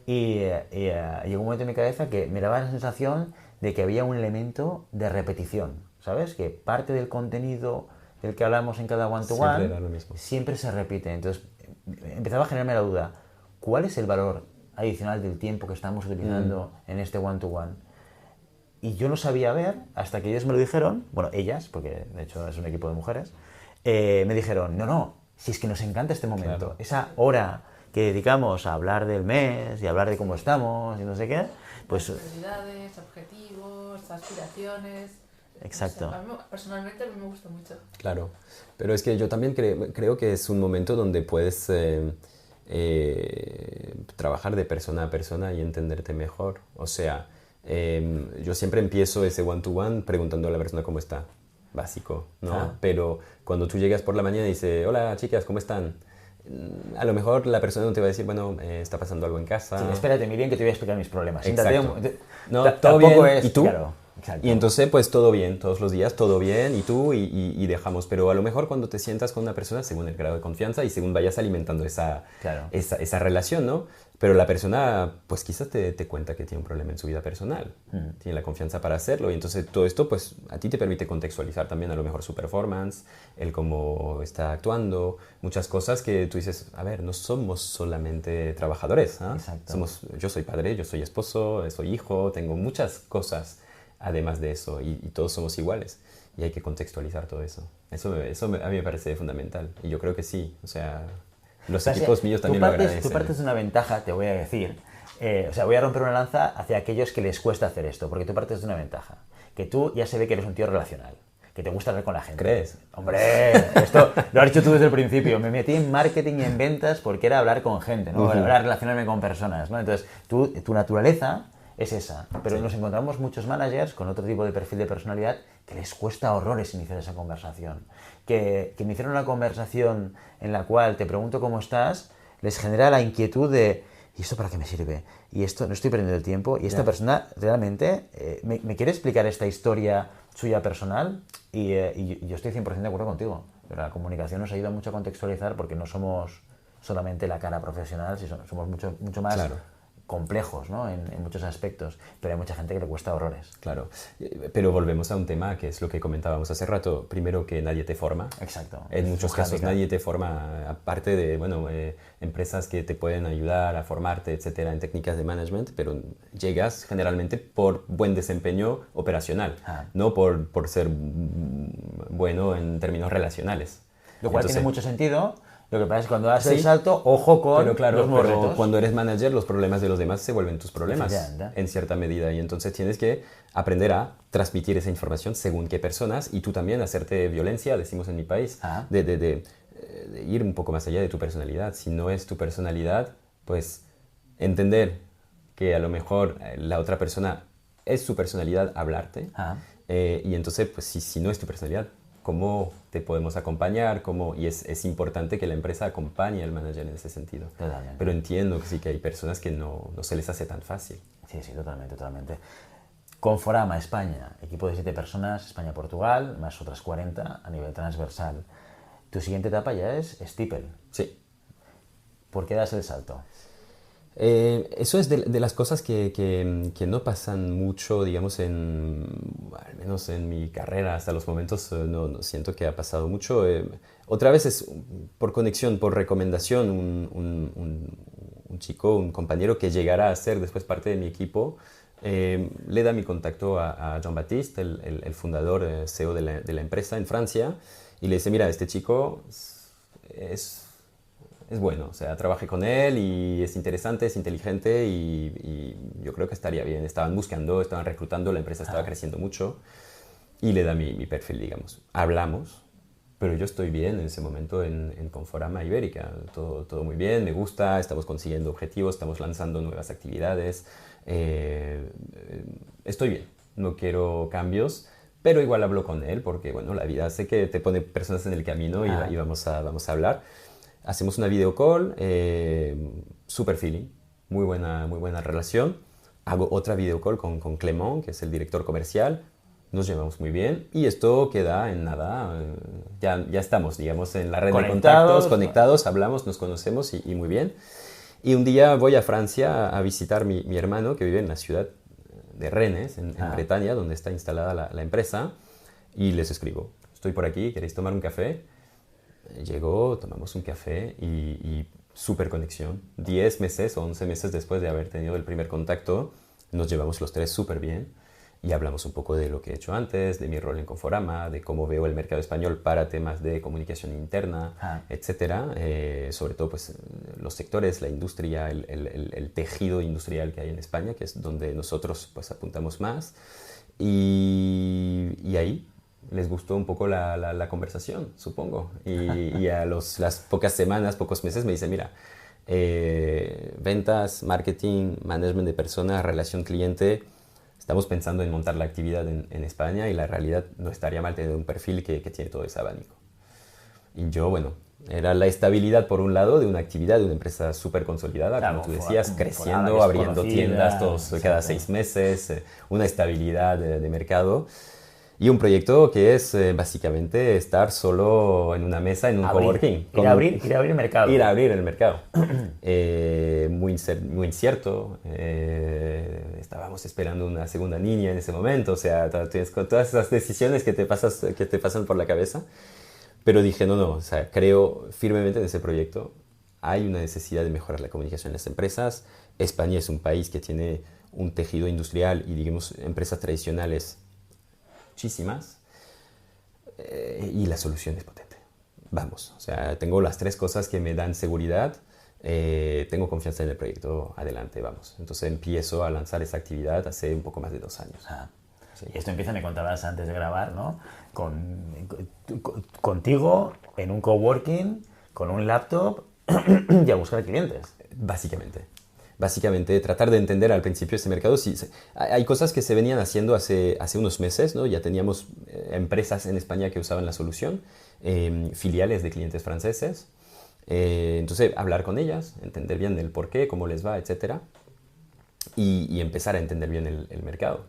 Y llegó un momento en mi cabeza que me daba la sensación de que había un elemento de repetición, ¿sabes? Que parte del contenido del que hablamos en cada one-to-one siempre se repite. Entonces empezaba a generarme la duda, ¿cuál es el valor adicional del tiempo que estamos utilizando en este one-to-one? Y yo no sabía ver hasta que ellos me lo dijeron, bueno, ellas, porque de hecho es un equipo de mujeres, me dijeron, no, si es que nos encanta este momento, claro, esa hora que dedicamos a hablar del mes y a hablar de cómo estamos y no sé qué, pues... Prioridades, objetivos, aspiraciones... Exacto. O sea, personalmente a mí me gusta mucho. Claro, pero es que yo también creo que es un momento donde puedes trabajar de persona a persona y entenderte mejor. O sea, yo siempre empiezo ese one-to-one preguntando a la persona cómo está, básico, ¿no? Pero cuando tú llegas por la mañana y dices, hola chicas, ¿cómo están? A lo mejor la persona no te va a decir, bueno, está pasando algo en casa. Sí, espérate, Miriam, que te voy a explicar mis problemas. Exacto. No, todo bien, ¿y tú? Claro, exacto. Y entonces, pues todo bien, todos los días, todo bien, y tú, y dejamos. Pero a lo mejor cuando te sientas con una persona, según el grado de confianza y según vayas alimentando esa relación, ¿no? Pero la persona, pues quizás te cuenta que tiene un problema en su vida personal. Tiene la confianza para hacerlo. Y entonces todo esto, pues a ti te permite contextualizar también a lo mejor su performance, el cómo está actuando, muchas cosas que tú dices, a ver, no somos solamente trabajadores. ¿Ah? Exacto. Yo soy padre, yo soy esposo, soy hijo, tengo muchas cosas además de eso. Y todos somos iguales. Y hay que contextualizar todo eso. A mí me parece fundamental. Y yo creo que sí. O sea, los equipos míos también lo agradecen. Tú partes de una ventaja, te voy a decir. Voy a romper una lanza hacia aquellos que les cuesta hacer esto, porque tú partes de una ventaja. Que tú ya se ve que eres un tío relacional, que te gusta hablar con la gente. ¿Crees? Hombre, esto lo has dicho tú desde el principio. Me metí en marketing y en ventas porque era hablar con gente, ¿no? Era relacionarme con personas, ¿no? Entonces, tu naturaleza es esa. Pero nos encontramos muchos managers con otro tipo de perfil de personalidad que les cuesta horrores iniciar esa conversación. Que iniciar una conversación en la cual te pregunto cómo estás, les genera la inquietud de ¿y esto para qué me sirve? Y esto no estoy perdiendo el tiempo. Y esta persona realmente me quiere explicar esta historia suya personal y yo estoy 100% de acuerdo contigo. Pero la comunicación nos ayuda mucho a contextualizar porque no somos solamente la cara profesional, somos mucho más complejos, ¿no? en muchos aspectos, pero hay mucha gente que le cuesta horrores. Claro, pero volvemos a un tema que es lo que comentábamos hace rato. Primero, que nadie te forma. Exacto. En muchos casos nadie te forma, aparte de empresas que te pueden ayudar a formarte, etcétera, en técnicas de management, pero llegas generalmente por buen desempeño operacional, no por ser bueno en términos relacionales. Lo cual tiene mucho sentido. Lo que pasa es que cuando das el Sí, salto, ojo con pero claro, los nuevos pero retos. cuando eres manager, los problemas de los demás se vuelven tus problemas en cierta medida. Y entonces tienes que aprender a transmitir esa información según qué personas y tú también hacerte violencia, decimos en mi país, de ir un poco más allá de tu personalidad. Si no es tu personalidad, pues entender que a lo mejor la otra persona es su personalidad hablarte. Y entonces, pues si no es tu personalidad, ¿cómo te podemos acompañar? Y es importante que la empresa acompañe al manager en ese sentido. Totalmente. Pero entiendo que sí que hay personas que no se les hace tan fácil. Sí, totalmente. Conforama, España, equipo de 7 personas, España-Portugal, más otras 40 a nivel transversal. Tu siguiente etapa ya es Stipel. Sí. ¿Por qué das el salto? Eso es de las cosas que no pasan mucho, digamos, al menos en mi carrera hasta los momentos, no siento que ha pasado mucho. Otra vez es por conexión, por recomendación, un chico, un compañero que llegará a ser después parte de mi equipo, le da mi contacto a Jean-Baptiste, el fundador, CEO de la empresa en Francia, y le dice, mira, este chico es bueno, o sea, trabajé con él y es interesante, es inteligente y yo creo que estaría bien. Estaban reclutando, la empresa estaba creciendo mucho y le da mi perfil, digamos. Hablamos, pero yo estoy bien en ese momento en Conforama Ibérica. Todo muy bien, me gusta, estamos consiguiendo objetivos, estamos lanzando nuevas actividades. Estoy bien, no quiero cambios, pero igual hablo con él porque, bueno, la vida hace que te pone personas en el camino y vamos a hablar. Hacemos una video call, super feeling, muy buena relación. Hago otra video call con Clément, que es el director comercial. Nos llevamos muy bien y esto queda en nada. Ya estamos, digamos, en la red de contactos, conectados, hablamos, nos conocemos y muy bien. Y un día voy a Francia a visitar mi hermano que vive en la ciudad de Rennes, en Bretaña, donde está instalada la empresa, y les escribo, estoy por aquí, ¿queréis tomar un café? Llegó, tomamos un café y súper conexión. 10 meses o 11 meses después de haber tenido el primer contacto, nos llevamos los tres súper bien y hablamos un poco de lo que he hecho antes, de mi rol en Conforama, de cómo veo el mercado español para temas de comunicación interna, etcétera. Sobre todo pues, los sectores, la industria, el tejido industrial que hay en España, que es donde nosotros pues, apuntamos más. Y ahí les gustó un poco la conversación, supongo. Y a las pocas semanas, pocos meses me dicen, mira, ventas, marketing, management de personas, relación cliente, estamos pensando en montar la actividad en España y la realidad no estaría mal tener un perfil que tiene todo ese abanico. Y yo, bueno, era la estabilidad por un lado de una actividad, de una empresa súper consolidada, claro, como tú decías, creciendo, abriendo tiendas cada 6 meses, una estabilidad de mercado. Y un proyecto que es básicamente estar solo en una mesa en un coworking. Ir a abrir el mercado. Ir a abrir el mercado. Muy incierto. Estábamos esperando una segunda niña en ese momento. O sea, tienes con todas esas decisiones que te pasan por la cabeza. Pero dije, no, o sea, creo firmemente en ese proyecto. Hay una necesidad de mejorar la comunicación en las empresas. España es un país que tiene un tejido industrial y, digamos, empresas tradicionales muchísimas, y la solución es potente. Vamos, o sea, tengo las tres cosas que me dan seguridad, tengo confianza en el proyecto, adelante, vamos. Entonces empiezo a lanzar esa actividad hace un poco más de 2 años. Sí. Y esto empieza, me contabas antes de grabar, ¿no? Contigo en un coworking, con un laptop y a buscar clientes. Básicamente, tratar de entender al principio este mercado. Sí, hay cosas que se venían haciendo hace unos meses, ¿no? Ya teníamos empresas en España que usaban la solución, filiales de clientes franceses. Entonces, hablar con ellas, entender bien el por qué, cómo les va, etc. Y empezar a entender bien el mercado.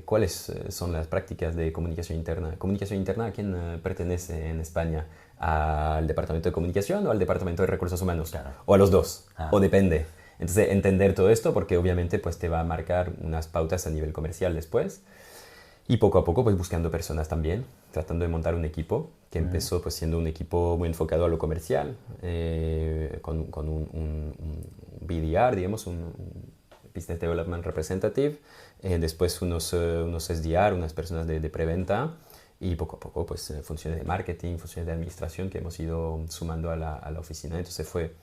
¿Cuáles son las prácticas de comunicación interna? ¿Comunicación interna a quién pertenece en España? ¿Al departamento de comunicación o al departamento de recursos humanos? Claro. O a los dos, o depende. Entonces, entender todo esto, porque obviamente pues, te va a marcar unas pautas a nivel comercial después. Y poco a poco pues, buscando personas también, tratando de montar un equipo que empezó pues, siendo un equipo muy enfocado a lo comercial, con un BDR, digamos, un Business Development Representative, después unos SDR, unas personas de preventa, y poco a poco pues funciones de marketing, funciones de administración que hemos ido sumando a la oficina. Entonces fue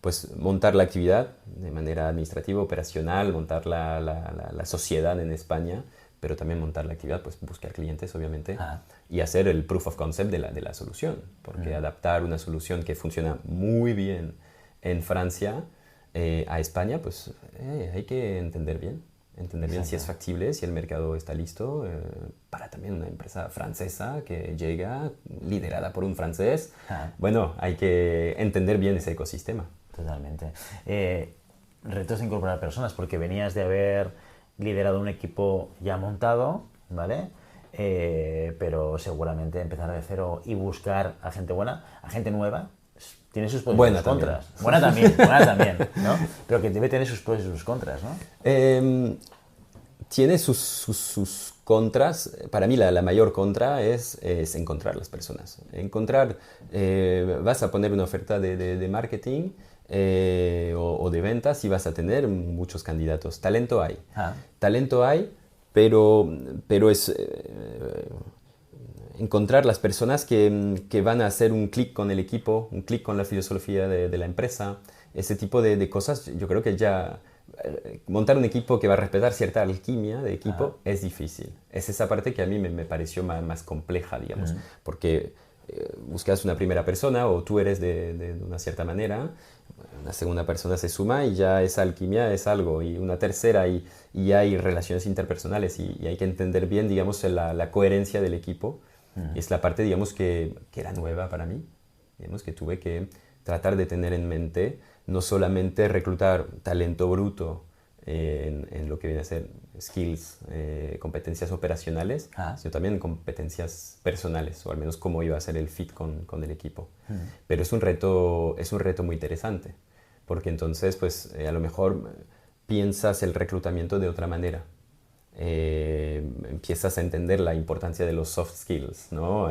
pues montar la actividad de manera administrativa, operacional, montar la sociedad en España, pero también montar la actividad, pues buscar clientes obviamente, y hacer el proof of concept de la solución, porque adaptar una solución que funciona muy bien en Francia a España, pues hay que entender bien si es factible, si el mercado está listo, para también una empresa francesa que llega liderada por un francés. Bueno, hay que entender bien ese ecosistema. Totalmente. Retos de incorporar personas, porque venías de haber liderado un equipo ya montado, ¿vale? Pero seguramente empezar de cero y buscar a gente buena, a gente nueva, tiene sus pros y sus contras. Buena también, ¿no? Pero que debe tener sus pros y sus contras, ¿no? Tiene sus contras. Para mí la mayor contra es encontrar las personas. Vas a poner una oferta de marketing o de ventas y vas a tener muchos candidatos. Talento hay, pero es encontrar las personas que van a hacer un clic con el equipo, un clic con la filosofía de la empresa. Ese tipo de cosas, yo creo que ya montar un equipo que va a respetar cierta alquimia de equipo es difícil. Es esa parte que a mí me pareció más compleja, digamos, porque buscas una primera persona o tú eres de una cierta manera, una segunda persona se suma y ya esa alquimia es algo, y una tercera y hay relaciones interpersonales y hay que entender bien, digamos, la coherencia del equipo. Es la parte, digamos, que era nueva para mí, digamos, que tuve que tratar de tener en mente, no solamente reclutar talento bruto en lo que viene a ser skills, competencias operacionales, sino también competencias personales, o al menos cómo iba a ser el fit con el equipo. Pero es un reto muy interesante, porque entonces pues, a lo mejor piensas el reclutamiento de otra manera. Empiezas a entender la importancia de los soft skills, ¿no?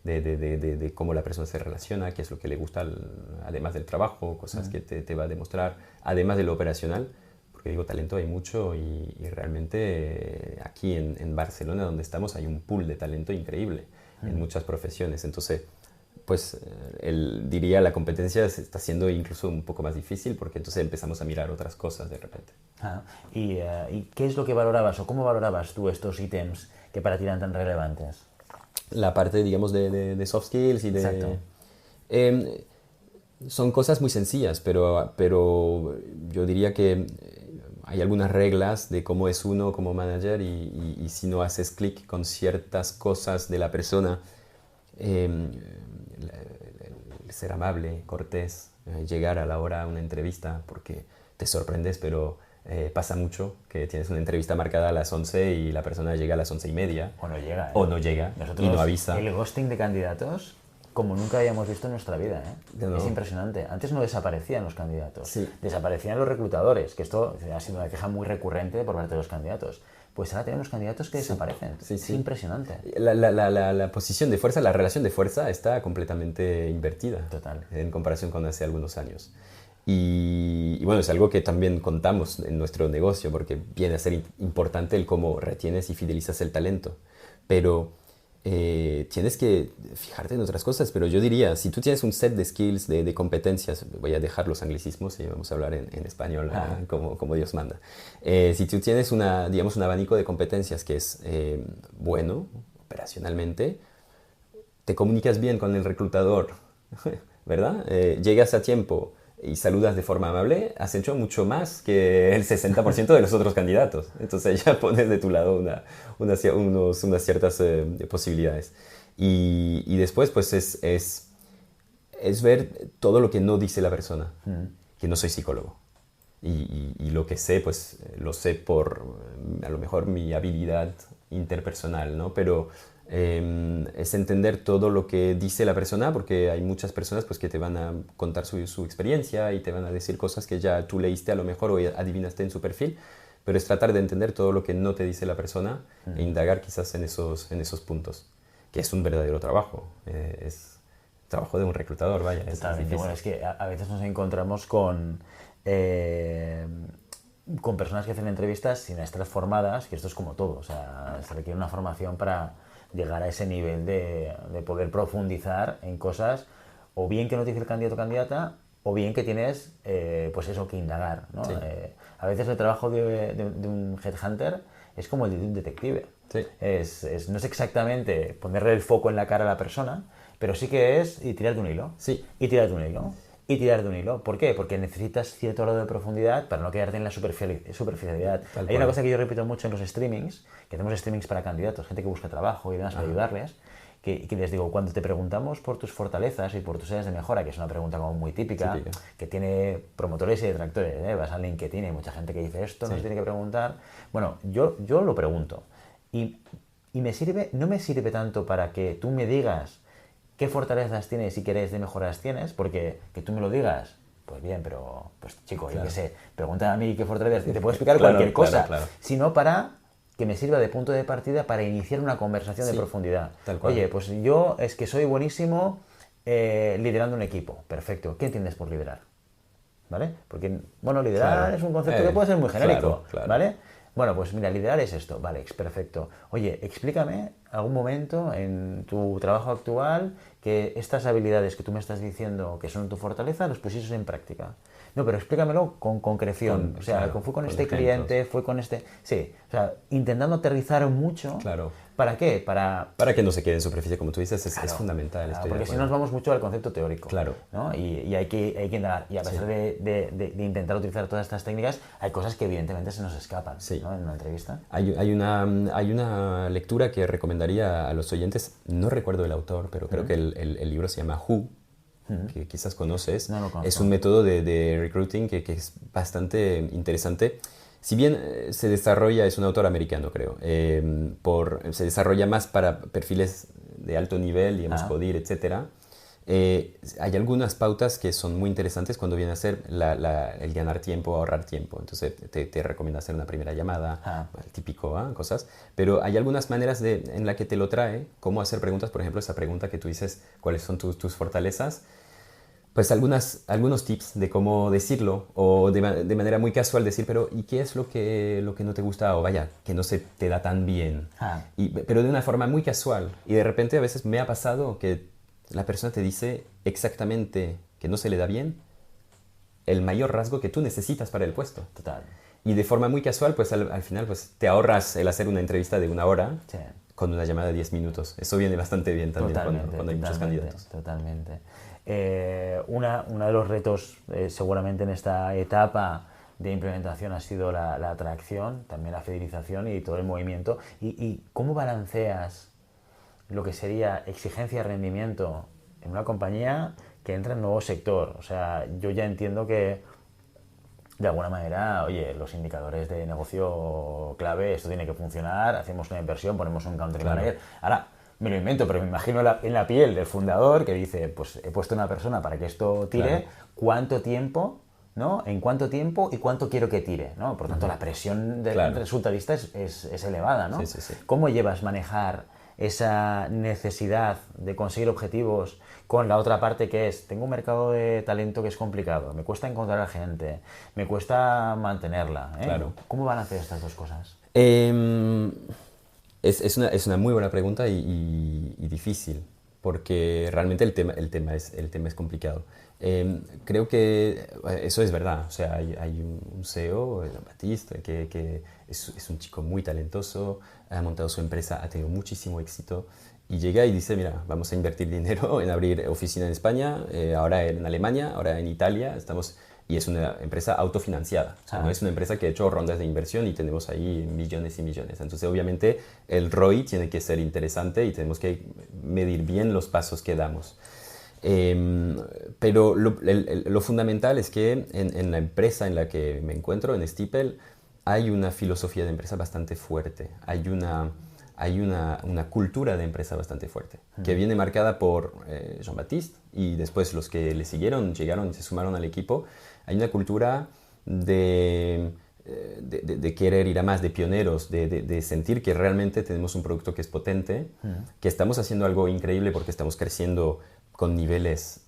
De cómo la persona se relaciona, qué es lo que le gusta además del trabajo, cosas que te va a demostrar, además de lo operacional, porque digo, talento hay mucho y realmente aquí en Barcelona, donde estamos, hay un pool de talento increíble en muchas profesiones. Entonces, pues diría la competencia está siendo incluso un poco más difícil, porque entonces empezamos a mirar otras cosas de repente. ¿Y qué es lo que valorabas o cómo valorabas tú estos ítems que para ti eran tan relevantes? La parte, digamos, de soft skills y de... Exacto. Son cosas muy sencillas, pero yo diría que hay algunas reglas de cómo es uno como manager y si no haces clic con ciertas cosas de la persona, ser amable, cortés, llegar a la hora a una entrevista, porque te sorprendes, pero Pasa mucho que tienes una entrevista marcada a las 11 y la persona llega a las 11:30. O no llega, ¿eh? O no llega. Nosotros, y no avisa. el ghosting de candidatos, como nunca habíamos visto en nuestra vida, ¿eh? No. Es impresionante. Antes no desaparecían los candidatos, Sí. desaparecían los reclutadores, que esto ha sido una queja muy recurrente por parte de los candidatos. Pues ahora tenemos candidatos que desaparecen. Sí, Es sí. impresionante. La posición de fuerza, la relación de fuerza está completamente invertida. Total. En comparación con hace algunos años. Y bueno, es algo que también contamos en nuestro negocio porque viene a ser importante el cómo retienes y fidelizas el talento. Pero tienes que fijarte en otras cosas. Pero yo diría, si tú tienes un set de skills, de competencias, voy a dejar los anglicismos y vamos a hablar en español como Dios manda. Si tú tienes digamos, un abanico de competencias que es bueno operacionalmente, te comunicas bien con el reclutador, ¿verdad? Llegas a tiempo y saludas de forma amable, has hecho mucho más que el 60% de los otros candidatos. Entonces ya pones de tu lado unas ciertas posibilidades. Y después pues es ver todo lo que no dice la persona, que no soy psicólogo. Y lo que sé, pues lo sé por a lo mejor mi habilidad interpersonal, ¿no? Pero es entender todo lo que dice la persona, porque hay muchas personas pues, que te van a contar su experiencia y te van a decir cosas que ya tú leíste a lo mejor o adivinaste en su perfil, pero es tratar de entender todo lo que no te dice la persona e indagar quizás en esos puntos, que es un verdadero trabajo, es trabajo de un reclutador, vaya. Totalmente. Bueno, es que a veces nos encontramos con personas que hacen entrevistas sin estar formadas, que esto es como todo, o sea, se requiere una formación para llegar a ese nivel de poder profundizar en cosas, o bien que no te dice el candidato o candidata, o bien que tienes, pues eso, que indagar, ¿no? Sí. A veces el trabajo de un headhunter es como el de un detective. Sí. No es exactamente ponerle el foco en la cara a la persona, pero sí que es tirar de un hilo. Sí. Y tirar de un hilo. Y tirar de un hilo. ¿Por qué? Porque necesitas cierto grado de profundidad para no quedarte en la superficialidad. Hay una cosa que yo repito mucho en los streamings, que hacemos streamings para candidatos, gente que busca trabajo y demás, para ayudarles, que les digo, cuando te preguntamos por tus fortalezas y por tus áreas de mejora, que es una pregunta como muy típica, que tiene promotores y detractores, ¿eh? Vas al LinkedIn y hay mucha gente que dice esto, no se tiene que preguntar. Bueno, yo lo pregunto. Y me sirve, no me sirve tanto para que tú me digas qué fortalezas tienes y qué áreas de mejoras tienes, porque que tú me lo digas, pues bien, pero, pues chico, yo qué sé, pregúntame a mí qué fortalezas y te puedo explicar cualquier cosa, sino para que me sirva de punto de partida para iniciar una conversación de profundidad. Oye, pues yo es que soy buenísimo liderando un equipo, perfecto, ¿qué entiendes por liderar? ¿Vale? Porque, bueno, liderar es un concepto que puede ser muy genérico, ¿vale? Bueno, pues mira, liderar es esto, vale, perfecto. Oye, explícame algún momento en tu trabajo actual que estas habilidades que tú me estás diciendo que son tu fortaleza, los pusieses en práctica. No, pero explícamelo con concreción. O sea, fue con este cliente, fue con este... Sí, o sea, intentando aterrizar mucho. Claro. ¿Para qué? Para que no se quede en superficie, como tú dices, es fundamental. Claro, porque si no nos vamos mucho al concepto teórico. Claro. ¿no? Y hay que indagar. Y a pesar de intentar utilizar todas estas técnicas, hay cosas que evidentemente se nos escapan ¿no? en una entrevista. Hay una lectura que recomendaría a los oyentes, no recuerdo el autor, pero creo que el libro se llama Who, que quizás conoces. No lo conozco. Es un método de recruiting que es bastante interesante. Si bien se desarrolla, es un autor americano creo, se desarrolla más para perfiles de alto nivel, digamos, CODIR, etc. Hay algunas pautas que son muy interesantes cuando viene a ser el ganar tiempo, ahorrar tiempo. Entonces te recomienda hacer una primera llamada, el típico, cosas. Pero hay algunas maneras en la que te lo trae, cómo hacer preguntas. Por ejemplo, esa pregunta que tú dices, ¿cuáles son tus fortalezas? Pues algunos tips de cómo decirlo o de manera muy casual decir, pero ¿y qué es lo que no te gusta o vaya, que no se te da tan bien? Pero de una forma muy casual. Y de repente a veces me ha pasado que la persona te dice exactamente que no se le da bien el mayor rasgo que tú necesitas para el puesto. Total. Y de forma muy casual, pues al final pues, te ahorras el hacer una entrevista de 1 hora con una llamada de 10 minutos. Eso viene bastante bien también cuando hay muchos candidatos. Totalmente. Uno de los retos seguramente en esta etapa de implementación ha sido la atracción, también la fidelización y todo el movimiento. ¿Y cómo balanceas lo que sería exigencia y rendimiento en una compañía que entra en un nuevo sector? O sea, yo ya entiendo que De alguna manera, oye, los indicadores de negocio clave, esto tiene que funcionar, hacemos una inversión, ponemos un country manager. Ahora, me lo invento, pero me imagino en la piel del fundador que dice, pues he puesto una persona para que esto tire, ¿cuánto tiempo? ¿No? ¿En cuánto tiempo y cuánto quiero que tire? ¿No? Por tanto, la presión del resultadista es elevada, ¿no? Sí. ¿Cómo llevas manejar esa necesidad de conseguir objetivos con la otra parte que es, tengo un mercado de talento que es complicado, me cuesta encontrar a gente, me cuesta mantenerla? Claro. ¿Cómo van a hacer estas dos cosas? Es una muy buena pregunta y difícil, porque realmente el tema es complicado. Creo que eso es verdad. O sea, hay un CEO, Jean-Baptiste, que es un chico muy talentoso, ha montado su empresa, ha tenido muchísimo éxito y llega y dice, mira, vamos a invertir dinero en abrir oficina en España, ahora en Alemania, ahora en Italia, y es una empresa autofinanciada. O sea, no es una empresa que ha hecho rondas de inversión y tenemos ahí millones y millones. Entonces, obviamente, el ROI tiene que ser interesante y tenemos que medir bien los pasos que damos. Pero lo fundamental es que en la empresa en la que me encuentro, en Stipel, hay una filosofía de empresa bastante fuerte. Hay una cultura de empresa bastante fuerte, que viene marcada por Jean-Baptiste y después los que le siguieron, llegaron y se sumaron al equipo. Hay una cultura de querer ir a más, de pioneros, de sentir que realmente tenemos un producto que es potente, que estamos haciendo algo increíble porque estamos creciendo con niveles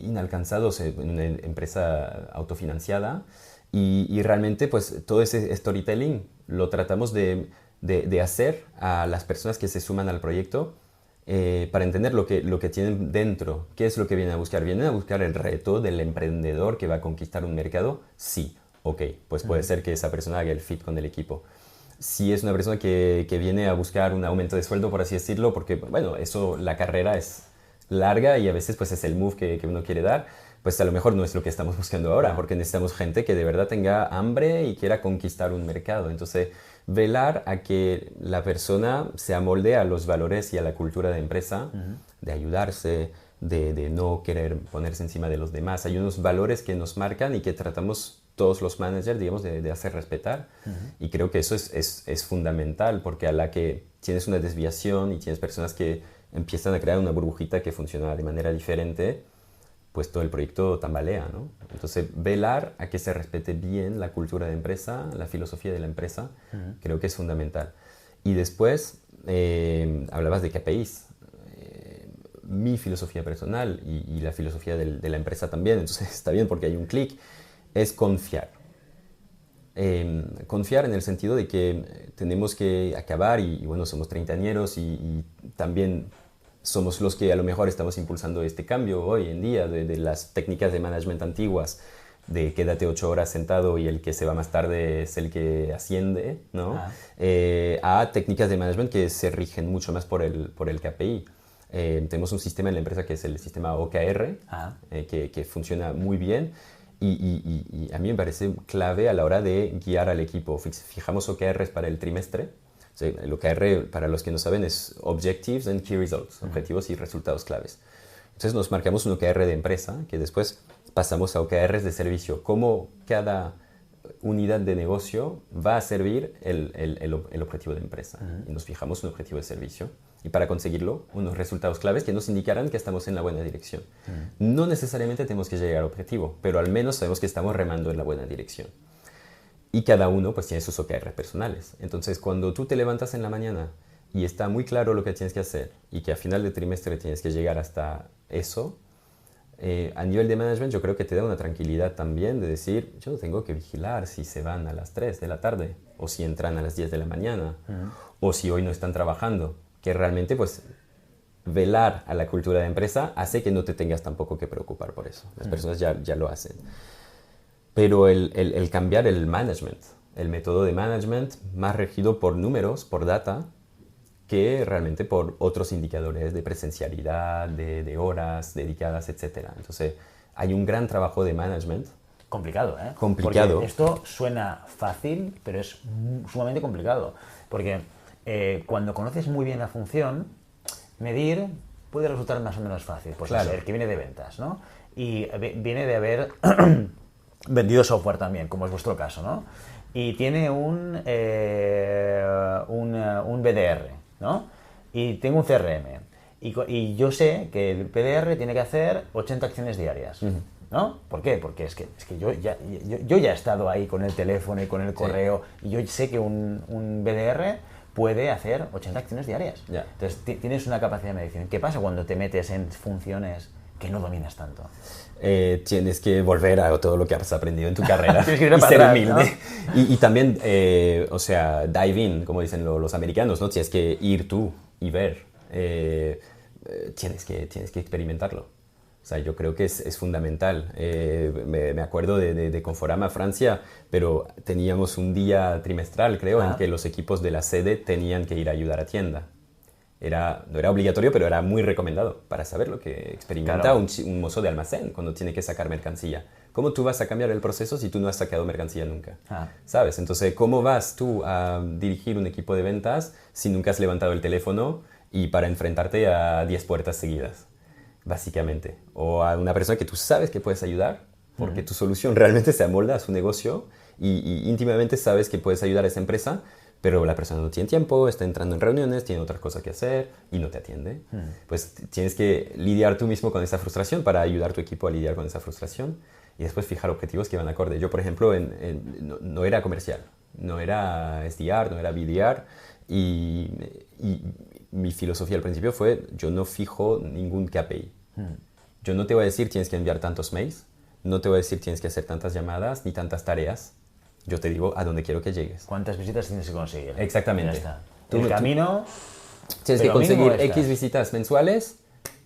inalcanzados en una empresa autofinanciada y realmente pues todo ese storytelling lo tratamos de hacer a las personas que se suman al proyecto para entender lo que tienen dentro. ¿Qué es lo que vienen a buscar? ¿Vienen a buscar el reto del emprendedor que va a conquistar un mercado? Sí, ok, pues puede ser que esa persona haga el fit con el equipo. Si es una persona que viene a buscar un aumento de sueldo, por así decirlo, porque, bueno, eso, la carrera es larga y a veces pues es el move que uno quiere dar, pues a lo mejor no es lo que estamos buscando ahora, porque necesitamos gente que de verdad tenga hambre y quiera conquistar un mercado. Entonces, velar a que la persona se amolde a los valores y a la cultura de empresa, de ayudarse, de no querer ponerse encima de los demás. Hay unos valores que nos marcan y que tratamos todos los managers, digamos, de hacer respetar. Y creo que eso es fundamental, porque a la que tienes una desviación y tienes personas que empiezan a crear una burbujita que funciona de manera diferente, pues todo el proyecto tambalea, ¿no? Entonces, velar a que se respete bien la cultura de empresa, la filosofía de la empresa, creo que es fundamental. Y después, hablabas de KPIs. Mi filosofía personal y la filosofía de la empresa también, entonces está bien porque hay un clic, es confiar. Confiar en el sentido de que tenemos que acabar, y bueno, somos treintañeros y también somos los que a lo mejor estamos impulsando este cambio hoy en día de las técnicas de management antiguas, de quédate 8 horas sentado y el que se va más tarde es el que asciende, ¿no? A técnicas de management que se rigen mucho más por el KPI. Tenemos un sistema en la empresa que es el sistema OKR, que funciona muy bien. Y a mí me parece clave a la hora de guiar al equipo. Fijamos OKRs para el trimestre. O sea, el OKR, para los que no saben, es Objectives and Key Results, objetivos y resultados claves. Entonces nos marcamos un OKR de empresa que después pasamos a OKRs de servicio. Cómo cada unidad de negocio va a servir el objetivo de empresa. Y nos fijamos un objetivo de servicio. Y para conseguirlo, unos resultados claves que nos indicarán que estamos en la buena dirección. No necesariamente tenemos que llegar al objetivo, pero al menos sabemos que estamos remando en la buena dirección. Y cada uno pues tiene sus OKR personales. Entonces, cuando tú te levantas en la mañana y está muy claro lo que tienes que hacer y que a final de trimestre tienes que llegar hasta eso, a nivel de management yo creo que te da una tranquilidad también de decir, yo no tengo que vigilar si se van a las 3 de la tarde o si entran a las 10 de la mañana o si hoy no están trabajando. Que realmente pues velar a la cultura de empresa hace que no te tengas tampoco que preocupar por eso. Las personas ya lo hacen. Pero el cambiar el management, el método de management más regido por números, por data, que realmente por otros indicadores de presencialidad, de horas dedicadas, etc. Entonces, hay un gran trabajo de management. Complicado, ¿eh? Complicado. Porque esto suena fácil, pero es sumamente complicado. Porque cuando conoces muy bien la función, medir puede resultar más o menos fácil. Pues claro. saber que viene de ventas, ¿no? Y viene de haber vendido software también, como es vuestro caso, ¿no? Y tiene un BDR, ¿no? Y tengo un CRM. Y yo sé que el PDR tiene que hacer 80 acciones diarias, ¿no? ¿Por qué? Porque es que yo ya he estado ahí con el teléfono y con el correo, y yo sé que un BDR puede hacer 80 acciones diarias. Ya. Entonces tienes una capacidad de medición. ¿Qué pasa cuando te metes en funciones que no dominas tanto? Tienes que volver a todo lo que has aprendido en tu carrera Tienes que ir y para ser atrás, humilde. ¿no? Y también, o sea, dive in, como dicen los americanos, ¿no? Tienes que ir tú y ver. Tienes que experimentarlo. O sea, yo creo que es fundamental. Me acuerdo de Conforama, Francia, pero teníamos un día trimestral, creo, en que los equipos de la sede tenían que ir a ayudar a tienda. No era obligatorio, pero era muy recomendado para saber lo que experimenta Claro. un mozo de almacén cuando tiene que sacar mercancía. ¿Cómo tú vas a cambiar el proceso si tú no has sacado mercancía nunca? ¿Sabes? Entonces, ¿cómo vas tú a dirigir un equipo de ventas si nunca has levantado el teléfono y para enfrentarte a 10 puertas seguidas? Básicamente. O a una persona que tú sabes que puedes ayudar porque tu solución realmente se amolda a su negocio y íntimamente sabes que puedes ayudar a esa empresa, pero la persona no tiene tiempo, está entrando en reuniones, tiene otras cosas que hacer y no te atiende. Pues tienes que lidiar tú mismo con esa frustración para ayudar a tu equipo a lidiar con esa frustración y después fijar objetivos que van acorde. Yo, por ejemplo, no era comercial, no era SDR, no era BDR y mi filosofía al principio fue yo no fijo ningún KPI. Yo no te voy a decir tienes que enviar tantos mails, no te voy a decir tienes que hacer tantas llamadas ni tantas tareas. Yo te digo a dónde quiero que llegues. ¿Cuántas visitas tienes que conseguir? Exactamente. Ya está. El camino... Tienes que pero mínimo conseguir estas. X visitas mensuales.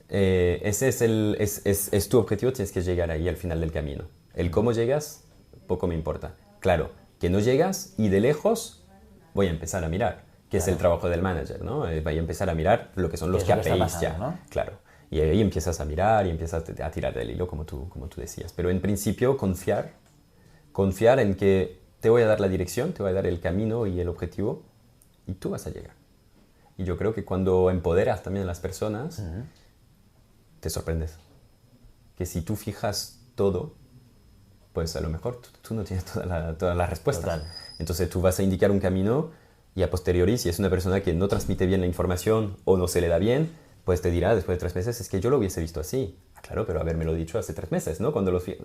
Ese es tu objetivo, tienes que llegar ahí al final del camino. El cómo llegas, poco me importa. Claro, que no llegas y de lejos voy a empezar a mirar, que es el trabajo del manager, ¿no? Voy a empezar a mirar lo que son los ¿Qué es lo que está KPIs pasando, ya, no? claro. Y ahí empiezas a mirar y empiezas a tirar del hilo, como tú decías. Pero en principio, confiar en que te voy a dar la dirección, te voy a dar el camino y el objetivo y tú vas a llegar. Y yo creo que cuando empoderas también a las personas, te sorprendes. Que si tú fijas todo, pues a lo mejor tú no tienes todas las respuestas. Total. Entonces tú vas a indicar un camino y a posteriori, si es una persona que no transmite bien la información o no se le da bien, pues te dirá después de 3 meses, es que yo lo hubiese visto así. Ah, claro, pero habérmelo dicho hace 3 meses, ¿no?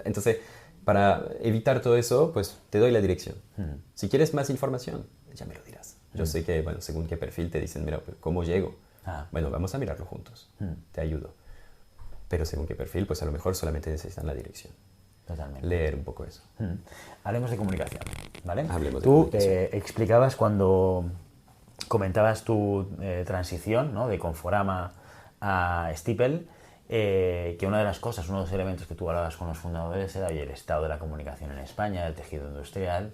Entonces, para evitar todo eso, pues te doy la dirección. Si quieres más información, ya me lo dirás. Yo sé que, bueno, según qué perfil te dicen, mira, pues, ¿cómo llego? Bueno, vamos a mirarlo juntos. Te ayudo. Pero según qué perfil, pues a lo mejor solamente necesitan la dirección. Totalmente. Leer un poco eso. Hablemos de comunicación, ¿vale? Hablemos de Tú comunicación. explicabas cuando comentabas tu transición, ¿no? De Conforama a Stipel, que una de las cosas, uno de los elementos que tú hablabas con los fundadores era el estado de la comunicación en España, el tejido industrial.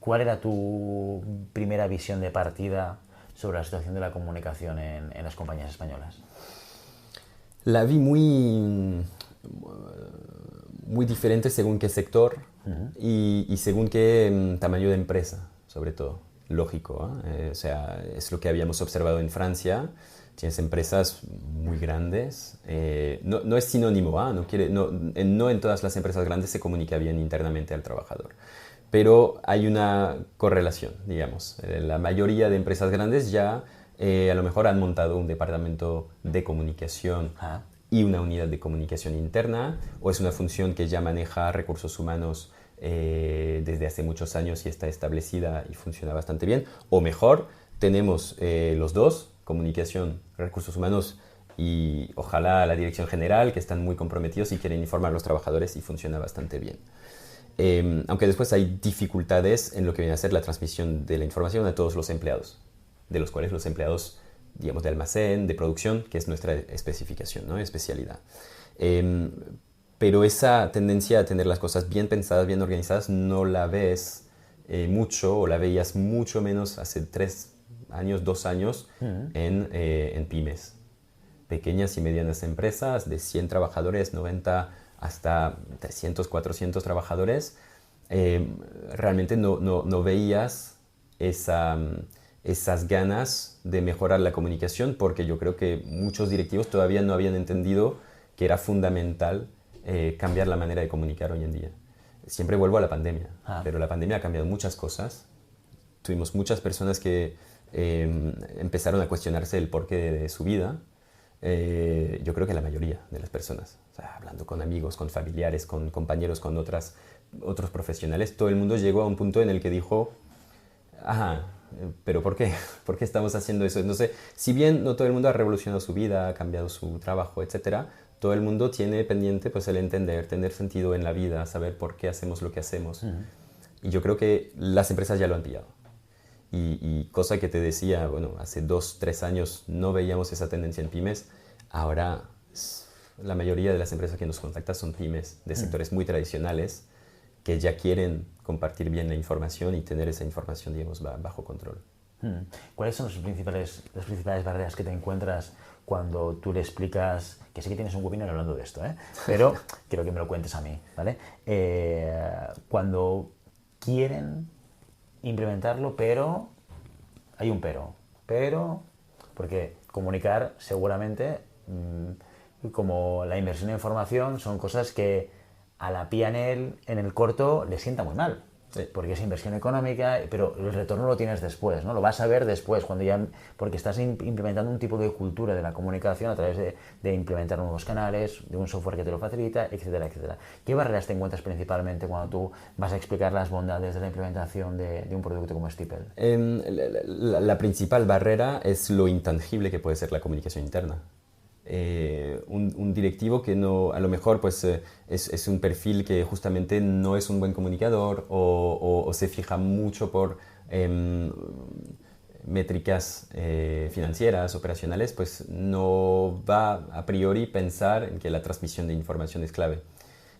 ¿Cuál era tu primera visión de partida sobre la situación de la comunicación en las compañías españolas? La vi muy diferente según qué sector y según qué tamaño de empresa, sobre todo. Lógico, ¿eh? O sea, es lo que habíamos observado en Francia. Tienes empresas muy grandes. No es sinónimo, no en todas las empresas grandes se comunica bien internamente al trabajador. Pero hay una correlación, digamos. La mayoría de empresas grandes ya a lo mejor han montado un departamento de comunicación y una unidad de comunicación interna, o es una función que ya maneja recursos humanos desde hace muchos años y está establecida y funciona bastante bien, o mejor, tenemos los dos, comunicación, recursos humanos y ojalá la dirección general, que están muy comprometidos y quieren informar a los trabajadores y funciona bastante bien. Aunque después hay dificultades en lo que viene a ser la transmisión de la información a todos los empleados, de los cuales los empleados, digamos, de almacén, de producción, que es nuestra especificación, ¿no? Especialidad. Pero esa tendencia a tener las cosas bien pensadas, bien organizadas, no la ves mucho, o la veías mucho menos hace 3 años, 2 años en pymes. Pequeñas y medianas empresas de 100 trabajadores, 90 hasta 300, 400 trabajadores. Realmente no veías esas ganas de mejorar la comunicación, porque yo creo que muchos directivos todavía no habían entendido que era fundamental cambiar la manera de comunicar hoy en día. siempre vuelvo a la pandemia, Ah. pero la pandemia ha cambiado muchas cosas. Tuvimos muchas personas que empezaron a cuestionarse el porqué de su vida. Yo creo que la mayoría de las personas, o sea, hablando con amigos, con familiares, con compañeros, con otros profesionales, todo el mundo llegó a un punto en el que dijo, ajá, pero ¿por qué? ¿Por qué estamos haciendo eso? Entonces, si bien no todo el mundo ha revolucionado su vida, ha cambiado su trabajo, etcétera, todo el mundo tiene pendiente pues el entender, tener sentido en la vida, saber por qué hacemos lo que hacemos. Y yo creo que las empresas ya lo han pillado. Y cosa que te decía, bueno, hace 2, 3 años no veíamos esa tendencia en pymes, ahora la mayoría de las empresas que nos contactan son pymes de sectores muy tradicionales que ya quieren compartir bien la información y tener esa información, digamos, bajo control. ¿Cuáles son las principales barreras que te encuentras cuando tú le explicas, que sé que tienes un webinar hablando de esto, pero quiero que me lo cuentes a mí, ¿vale? Cuando quieren implementarlo, pero hay un pero, porque comunicar seguramente, como la inversión en información, son cosas que a la P&L en el corto le sienta muy mal. Sí. Porque es inversión económica, pero el retorno lo tienes después, ¿no? Lo vas a ver después, cuando ya, porque estás implementando un tipo de cultura de la comunicación a través de implementar nuevos canales, de un software que te lo facilita, etcétera, etcétera. ¿Qué barreras te encuentras principalmente cuando tú vas a explicar las bondades de la implementación de un producto como Stipple? La principal barrera es lo intangible que puede ser la comunicación interna. Un directivo que no, a lo mejor pues, es un perfil que justamente no es un buen comunicador o se fija mucho por métricas financieras, operacionales, pues no va a priori pensar en que la transmisión de información es clave.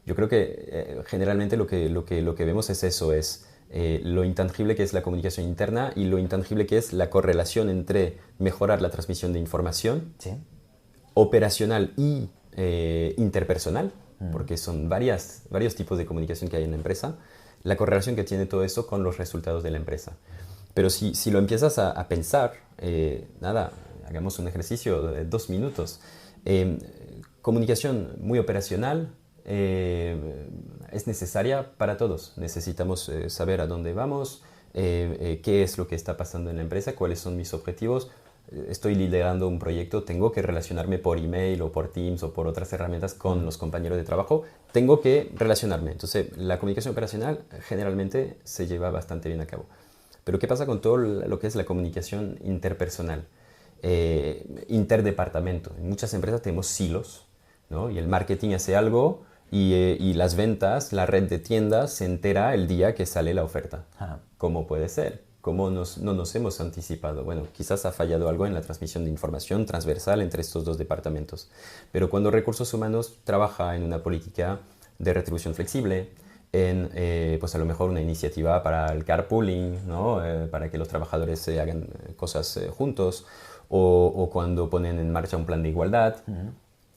Yo creo que generalmente lo que vemos es eso, es lo intangible que es la comunicación interna y lo intangible que es la correlación entre mejorar la transmisión de información, Sí. operacional y interpersonal, porque son varios tipos de comunicación que hay en la empresa, la correlación que tiene todo eso con los resultados de la empresa. Pero si lo empiezas a pensar, nada, hagamos un ejercicio de 2 minutos. Comunicación muy operacional es necesaria para todos. Necesitamos saber a dónde vamos, qué es lo que está pasando en la empresa, cuáles son mis objetivos. Estoy liderando un proyecto, tengo que relacionarme por email o por Teams o por otras herramientas con los compañeros de trabajo, tengo que relacionarme. Entonces, la comunicación operacional generalmente se lleva bastante bien a cabo. Pero ¿qué pasa con todo lo que es la comunicación interpersonal? Interdepartamento. En muchas empresas tenemos silos, ¿no? Y el marketing hace algo y las ventas, la red de tiendas se entera el día que sale la oferta. ¿Cómo puede ser? ¿Cómo no nos hemos anticipado? Bueno, quizás ha fallado algo en la transmisión de información transversal entre estos dos departamentos. Pero cuando recursos humanos trabaja en una política de retribución flexible, en pues a lo mejor una iniciativa para el carpooling, ¿no? Para que los trabajadores hagan cosas juntos, o cuando ponen en marcha un plan de igualdad,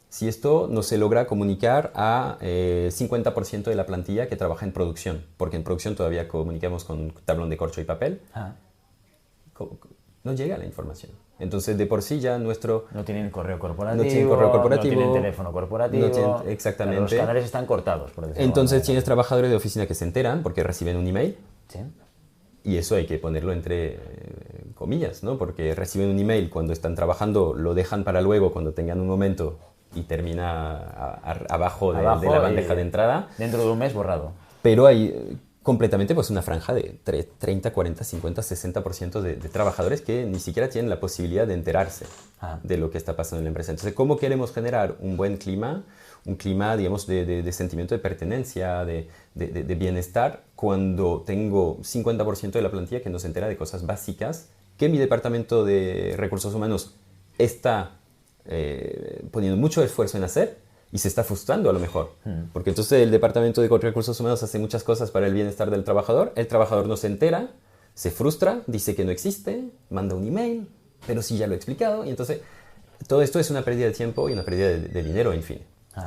si esto no se logra comunicar a 50% de la plantilla que trabaja en producción, porque en producción todavía comunicamos con tablón de corcho y papel, no llega la información. Entonces, de por sí ya nuestro... No tienen correo corporativo, no tienen teléfono corporativo, exactamente. Los canales están cortados, por decirlo. Entonces tienes trabajadores de oficina que se enteran porque reciben un email. Sí. Y eso hay que ponerlo entre comillas, ¿no? Porque reciben un email cuando están trabajando, lo dejan para luego cuando tengan un momento y termina abajo de la bandeja de entrada. Dentro de un mes borrado. Pero hay completamente pues una franja de 30, 40, 50, 60% de trabajadores que ni siquiera tienen la posibilidad de enterarse de lo que está pasando en la empresa. Entonces, ¿cómo queremos generar un buen clima? Un clima, digamos, de sentimiento de pertenencia, de bienestar, cuando tengo 50% de la plantilla que no se entera de cosas básicas que mi departamento de recursos humanos está poniendo mucho esfuerzo en hacer y se está frustrando a lo mejor. Porque entonces el departamento de recursos humanos hace muchas cosas para el bienestar del trabajador, el trabajador no se entera, se frustra, dice que no existe, manda un email, pero sí ya lo he explicado, y entonces todo esto es una pérdida de tiempo y una pérdida de dinero, en fin.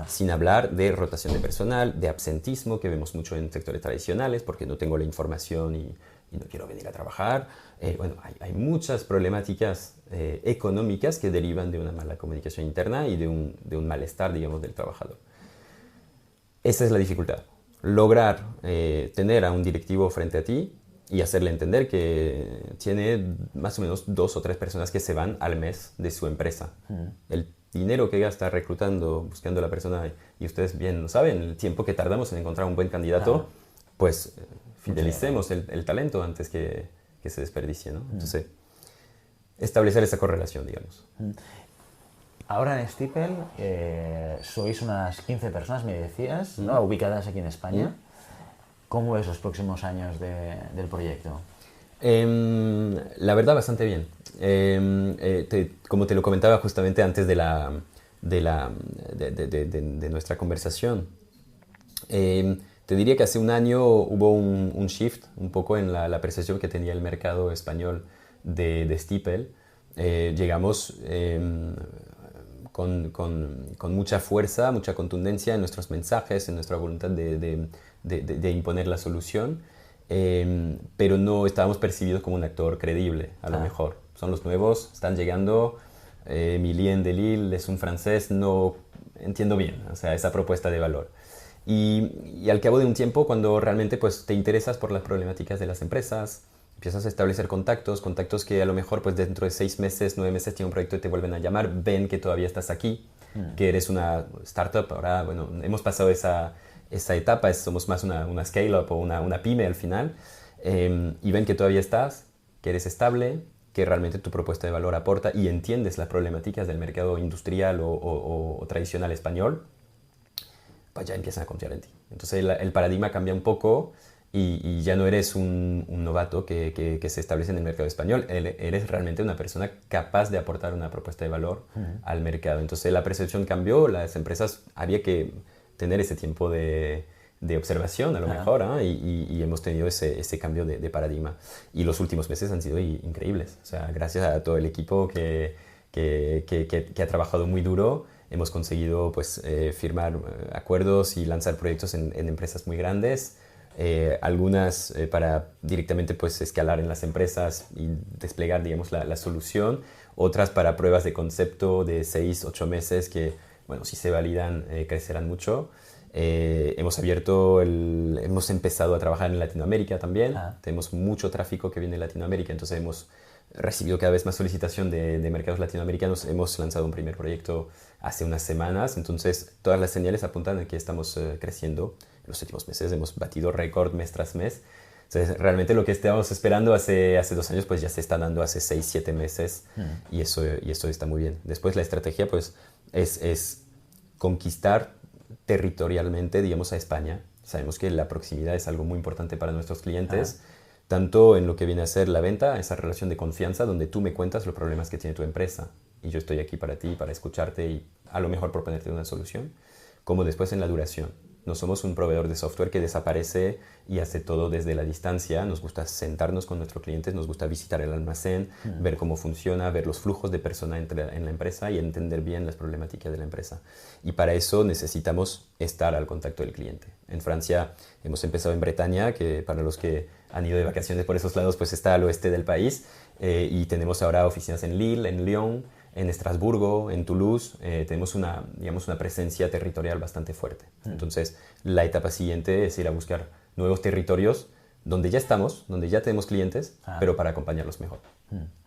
Sin hablar de rotación de personal, de absentismo, que vemos mucho en sectores tradicionales, porque no tengo la información y no quiero venir a trabajar. Bueno, hay muchas problemáticas económicas que derivan de una mala comunicación interna y de un malestar, digamos, del trabajador. Esa es la dificultad. lograr tener a un directivo frente a ti y hacerle entender que tiene más o menos 2 o 3 personas que se van al mes de su empresa. El dinero que gasta reclutando, buscando a la persona, y ustedes bien lo saben, el tiempo que tardamos en encontrar un buen candidato, pues fidelicemos el talento antes que se desperdicie, ¿no? Entonces, establecer esa correlación, digamos. Ahora en Stipel sois unas 15 personas, me decías, ¿no? Ubicadas aquí en España. ¿Cómo ves los próximos años del proyecto? La verdad, bastante bien. Como te lo comentaba justamente antes de nuestra conversación, te diría que hace un año hubo un shift un poco en la percepción que tenía el mercado español de Stipel. Llegamos con mucha fuerza, mucha contundencia en nuestros mensajes, en nuestra voluntad de imponer la solución, pero no estábamos percibidos como un actor creíble, a lo mejor. Son los nuevos, están llegando, Emilien de Lille es un francés, no entiendo bien, o sea, esa propuesta de valor. Y al cabo de un tiempo, cuando realmente pues, te interesas por las problemáticas de las empresas, empiezas a establecer contactos que a lo mejor pues, dentro de 6 meses, 9 meses tiene un proyecto y te vuelven a llamar, ven que todavía estás aquí, que eres una startup. Ahora, bueno, hemos pasado esa etapa, somos más una scale-up o una pyme al final, y ven que todavía estás, que eres estable, que realmente tu propuesta de valor aporta y entiendes las problemáticas del mercado industrial o tradicional español, pues ya empiezan a confiar en ti. Entonces el paradigma cambia un poco y ya no eres un novato que se establece en el mercado español, eres realmente una persona capaz de aportar una propuesta de valor al mercado. Entonces la percepción cambió, las empresas había que tener ese tiempo de observación a lo mejor, ¿eh? y hemos tenido ese cambio de paradigma. Y los últimos meses han sido increíbles. O sea, gracias a todo el equipo que ha trabajado muy duro, hemos conseguido pues, firmar acuerdos y lanzar proyectos en empresas muy grandes, algunas para directamente pues, escalar en las empresas y desplegar digamos, la solución, otras para pruebas de concepto de 6-8 meses que, bueno, si se validan, crecerán mucho. Hemos empezado a trabajar en Latinoamérica también. Tenemos mucho tráfico que viene de Latinoamérica, entonces hemos recibido cada vez más solicitación de mercados latinoamericanos. Hemos lanzado un primer proyecto hace unas semanas, entonces todas las señales apuntan a que estamos creciendo. En los últimos meses hemos batido récord mes tras mes. Entonces, realmente lo que estábamos esperando hace 2 años pues ya se está dando hace 6-7 meses y eso está muy bien. Después la estrategia pues es conquistar territorialmente, digamos, a España. Sabemos que la proximidad es algo muy importante para nuestros clientes, tanto en lo que viene a ser la venta, esa relación de confianza donde tú me cuentas los problemas que tiene tu empresa y yo estoy aquí para ti, para escucharte y a lo mejor proponerte una solución, como después en la duración. No somos un proveedor de software que desaparece y hace todo desde la distancia. Nos gusta sentarnos con nuestros clientes, nos gusta visitar el almacén, ver cómo funciona, ver los flujos de persona en la empresa y entender bien las problemáticas de la empresa. Y para eso necesitamos estar al contacto del cliente. En Francia hemos empezado en Bretaña, que para los que han ido de vacaciones por esos lados, pues está al oeste del país. Y tenemos ahora oficinas en Lille, en Lyon, en Estrasburgo, en Toulouse. Tenemos una presencia territorial bastante fuerte. Entonces, la etapa siguiente es ir a buscar nuevos territorios donde ya estamos, donde ya tenemos clientes, pero para acompañarlos mejor.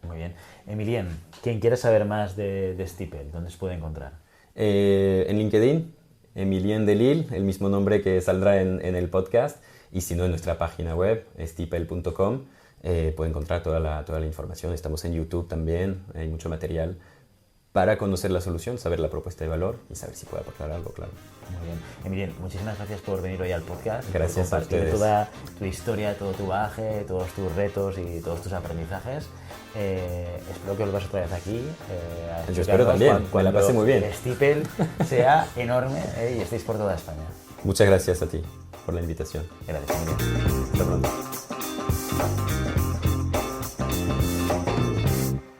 Muy bien. Emilien, quien quiera saber más de Stipel, ¿dónde se puede encontrar? En LinkedIn, Emilien de Lille, el mismo nombre que saldrá en el podcast, y si no, en nuestra página web, stipel.com, puede encontrar toda la información. Estamos en YouTube también, hay mucho material para conocer la solución, saber la propuesta de valor y saber si puede aportar algo, claro. Muy bien. Emilien, muchísimas gracias por venir hoy al podcast. Gracias por a ustedes. Toda tu historia, todo tu bagaje, todos tus retos y todos tus aprendizajes. Espero que vuelvas otra vez aquí. Yo espero también, me la pasé muy bien. Stipel sea enorme y estéis por toda España. Muchas gracias a ti por la invitación. Gracias, Emilien. Hasta pronto.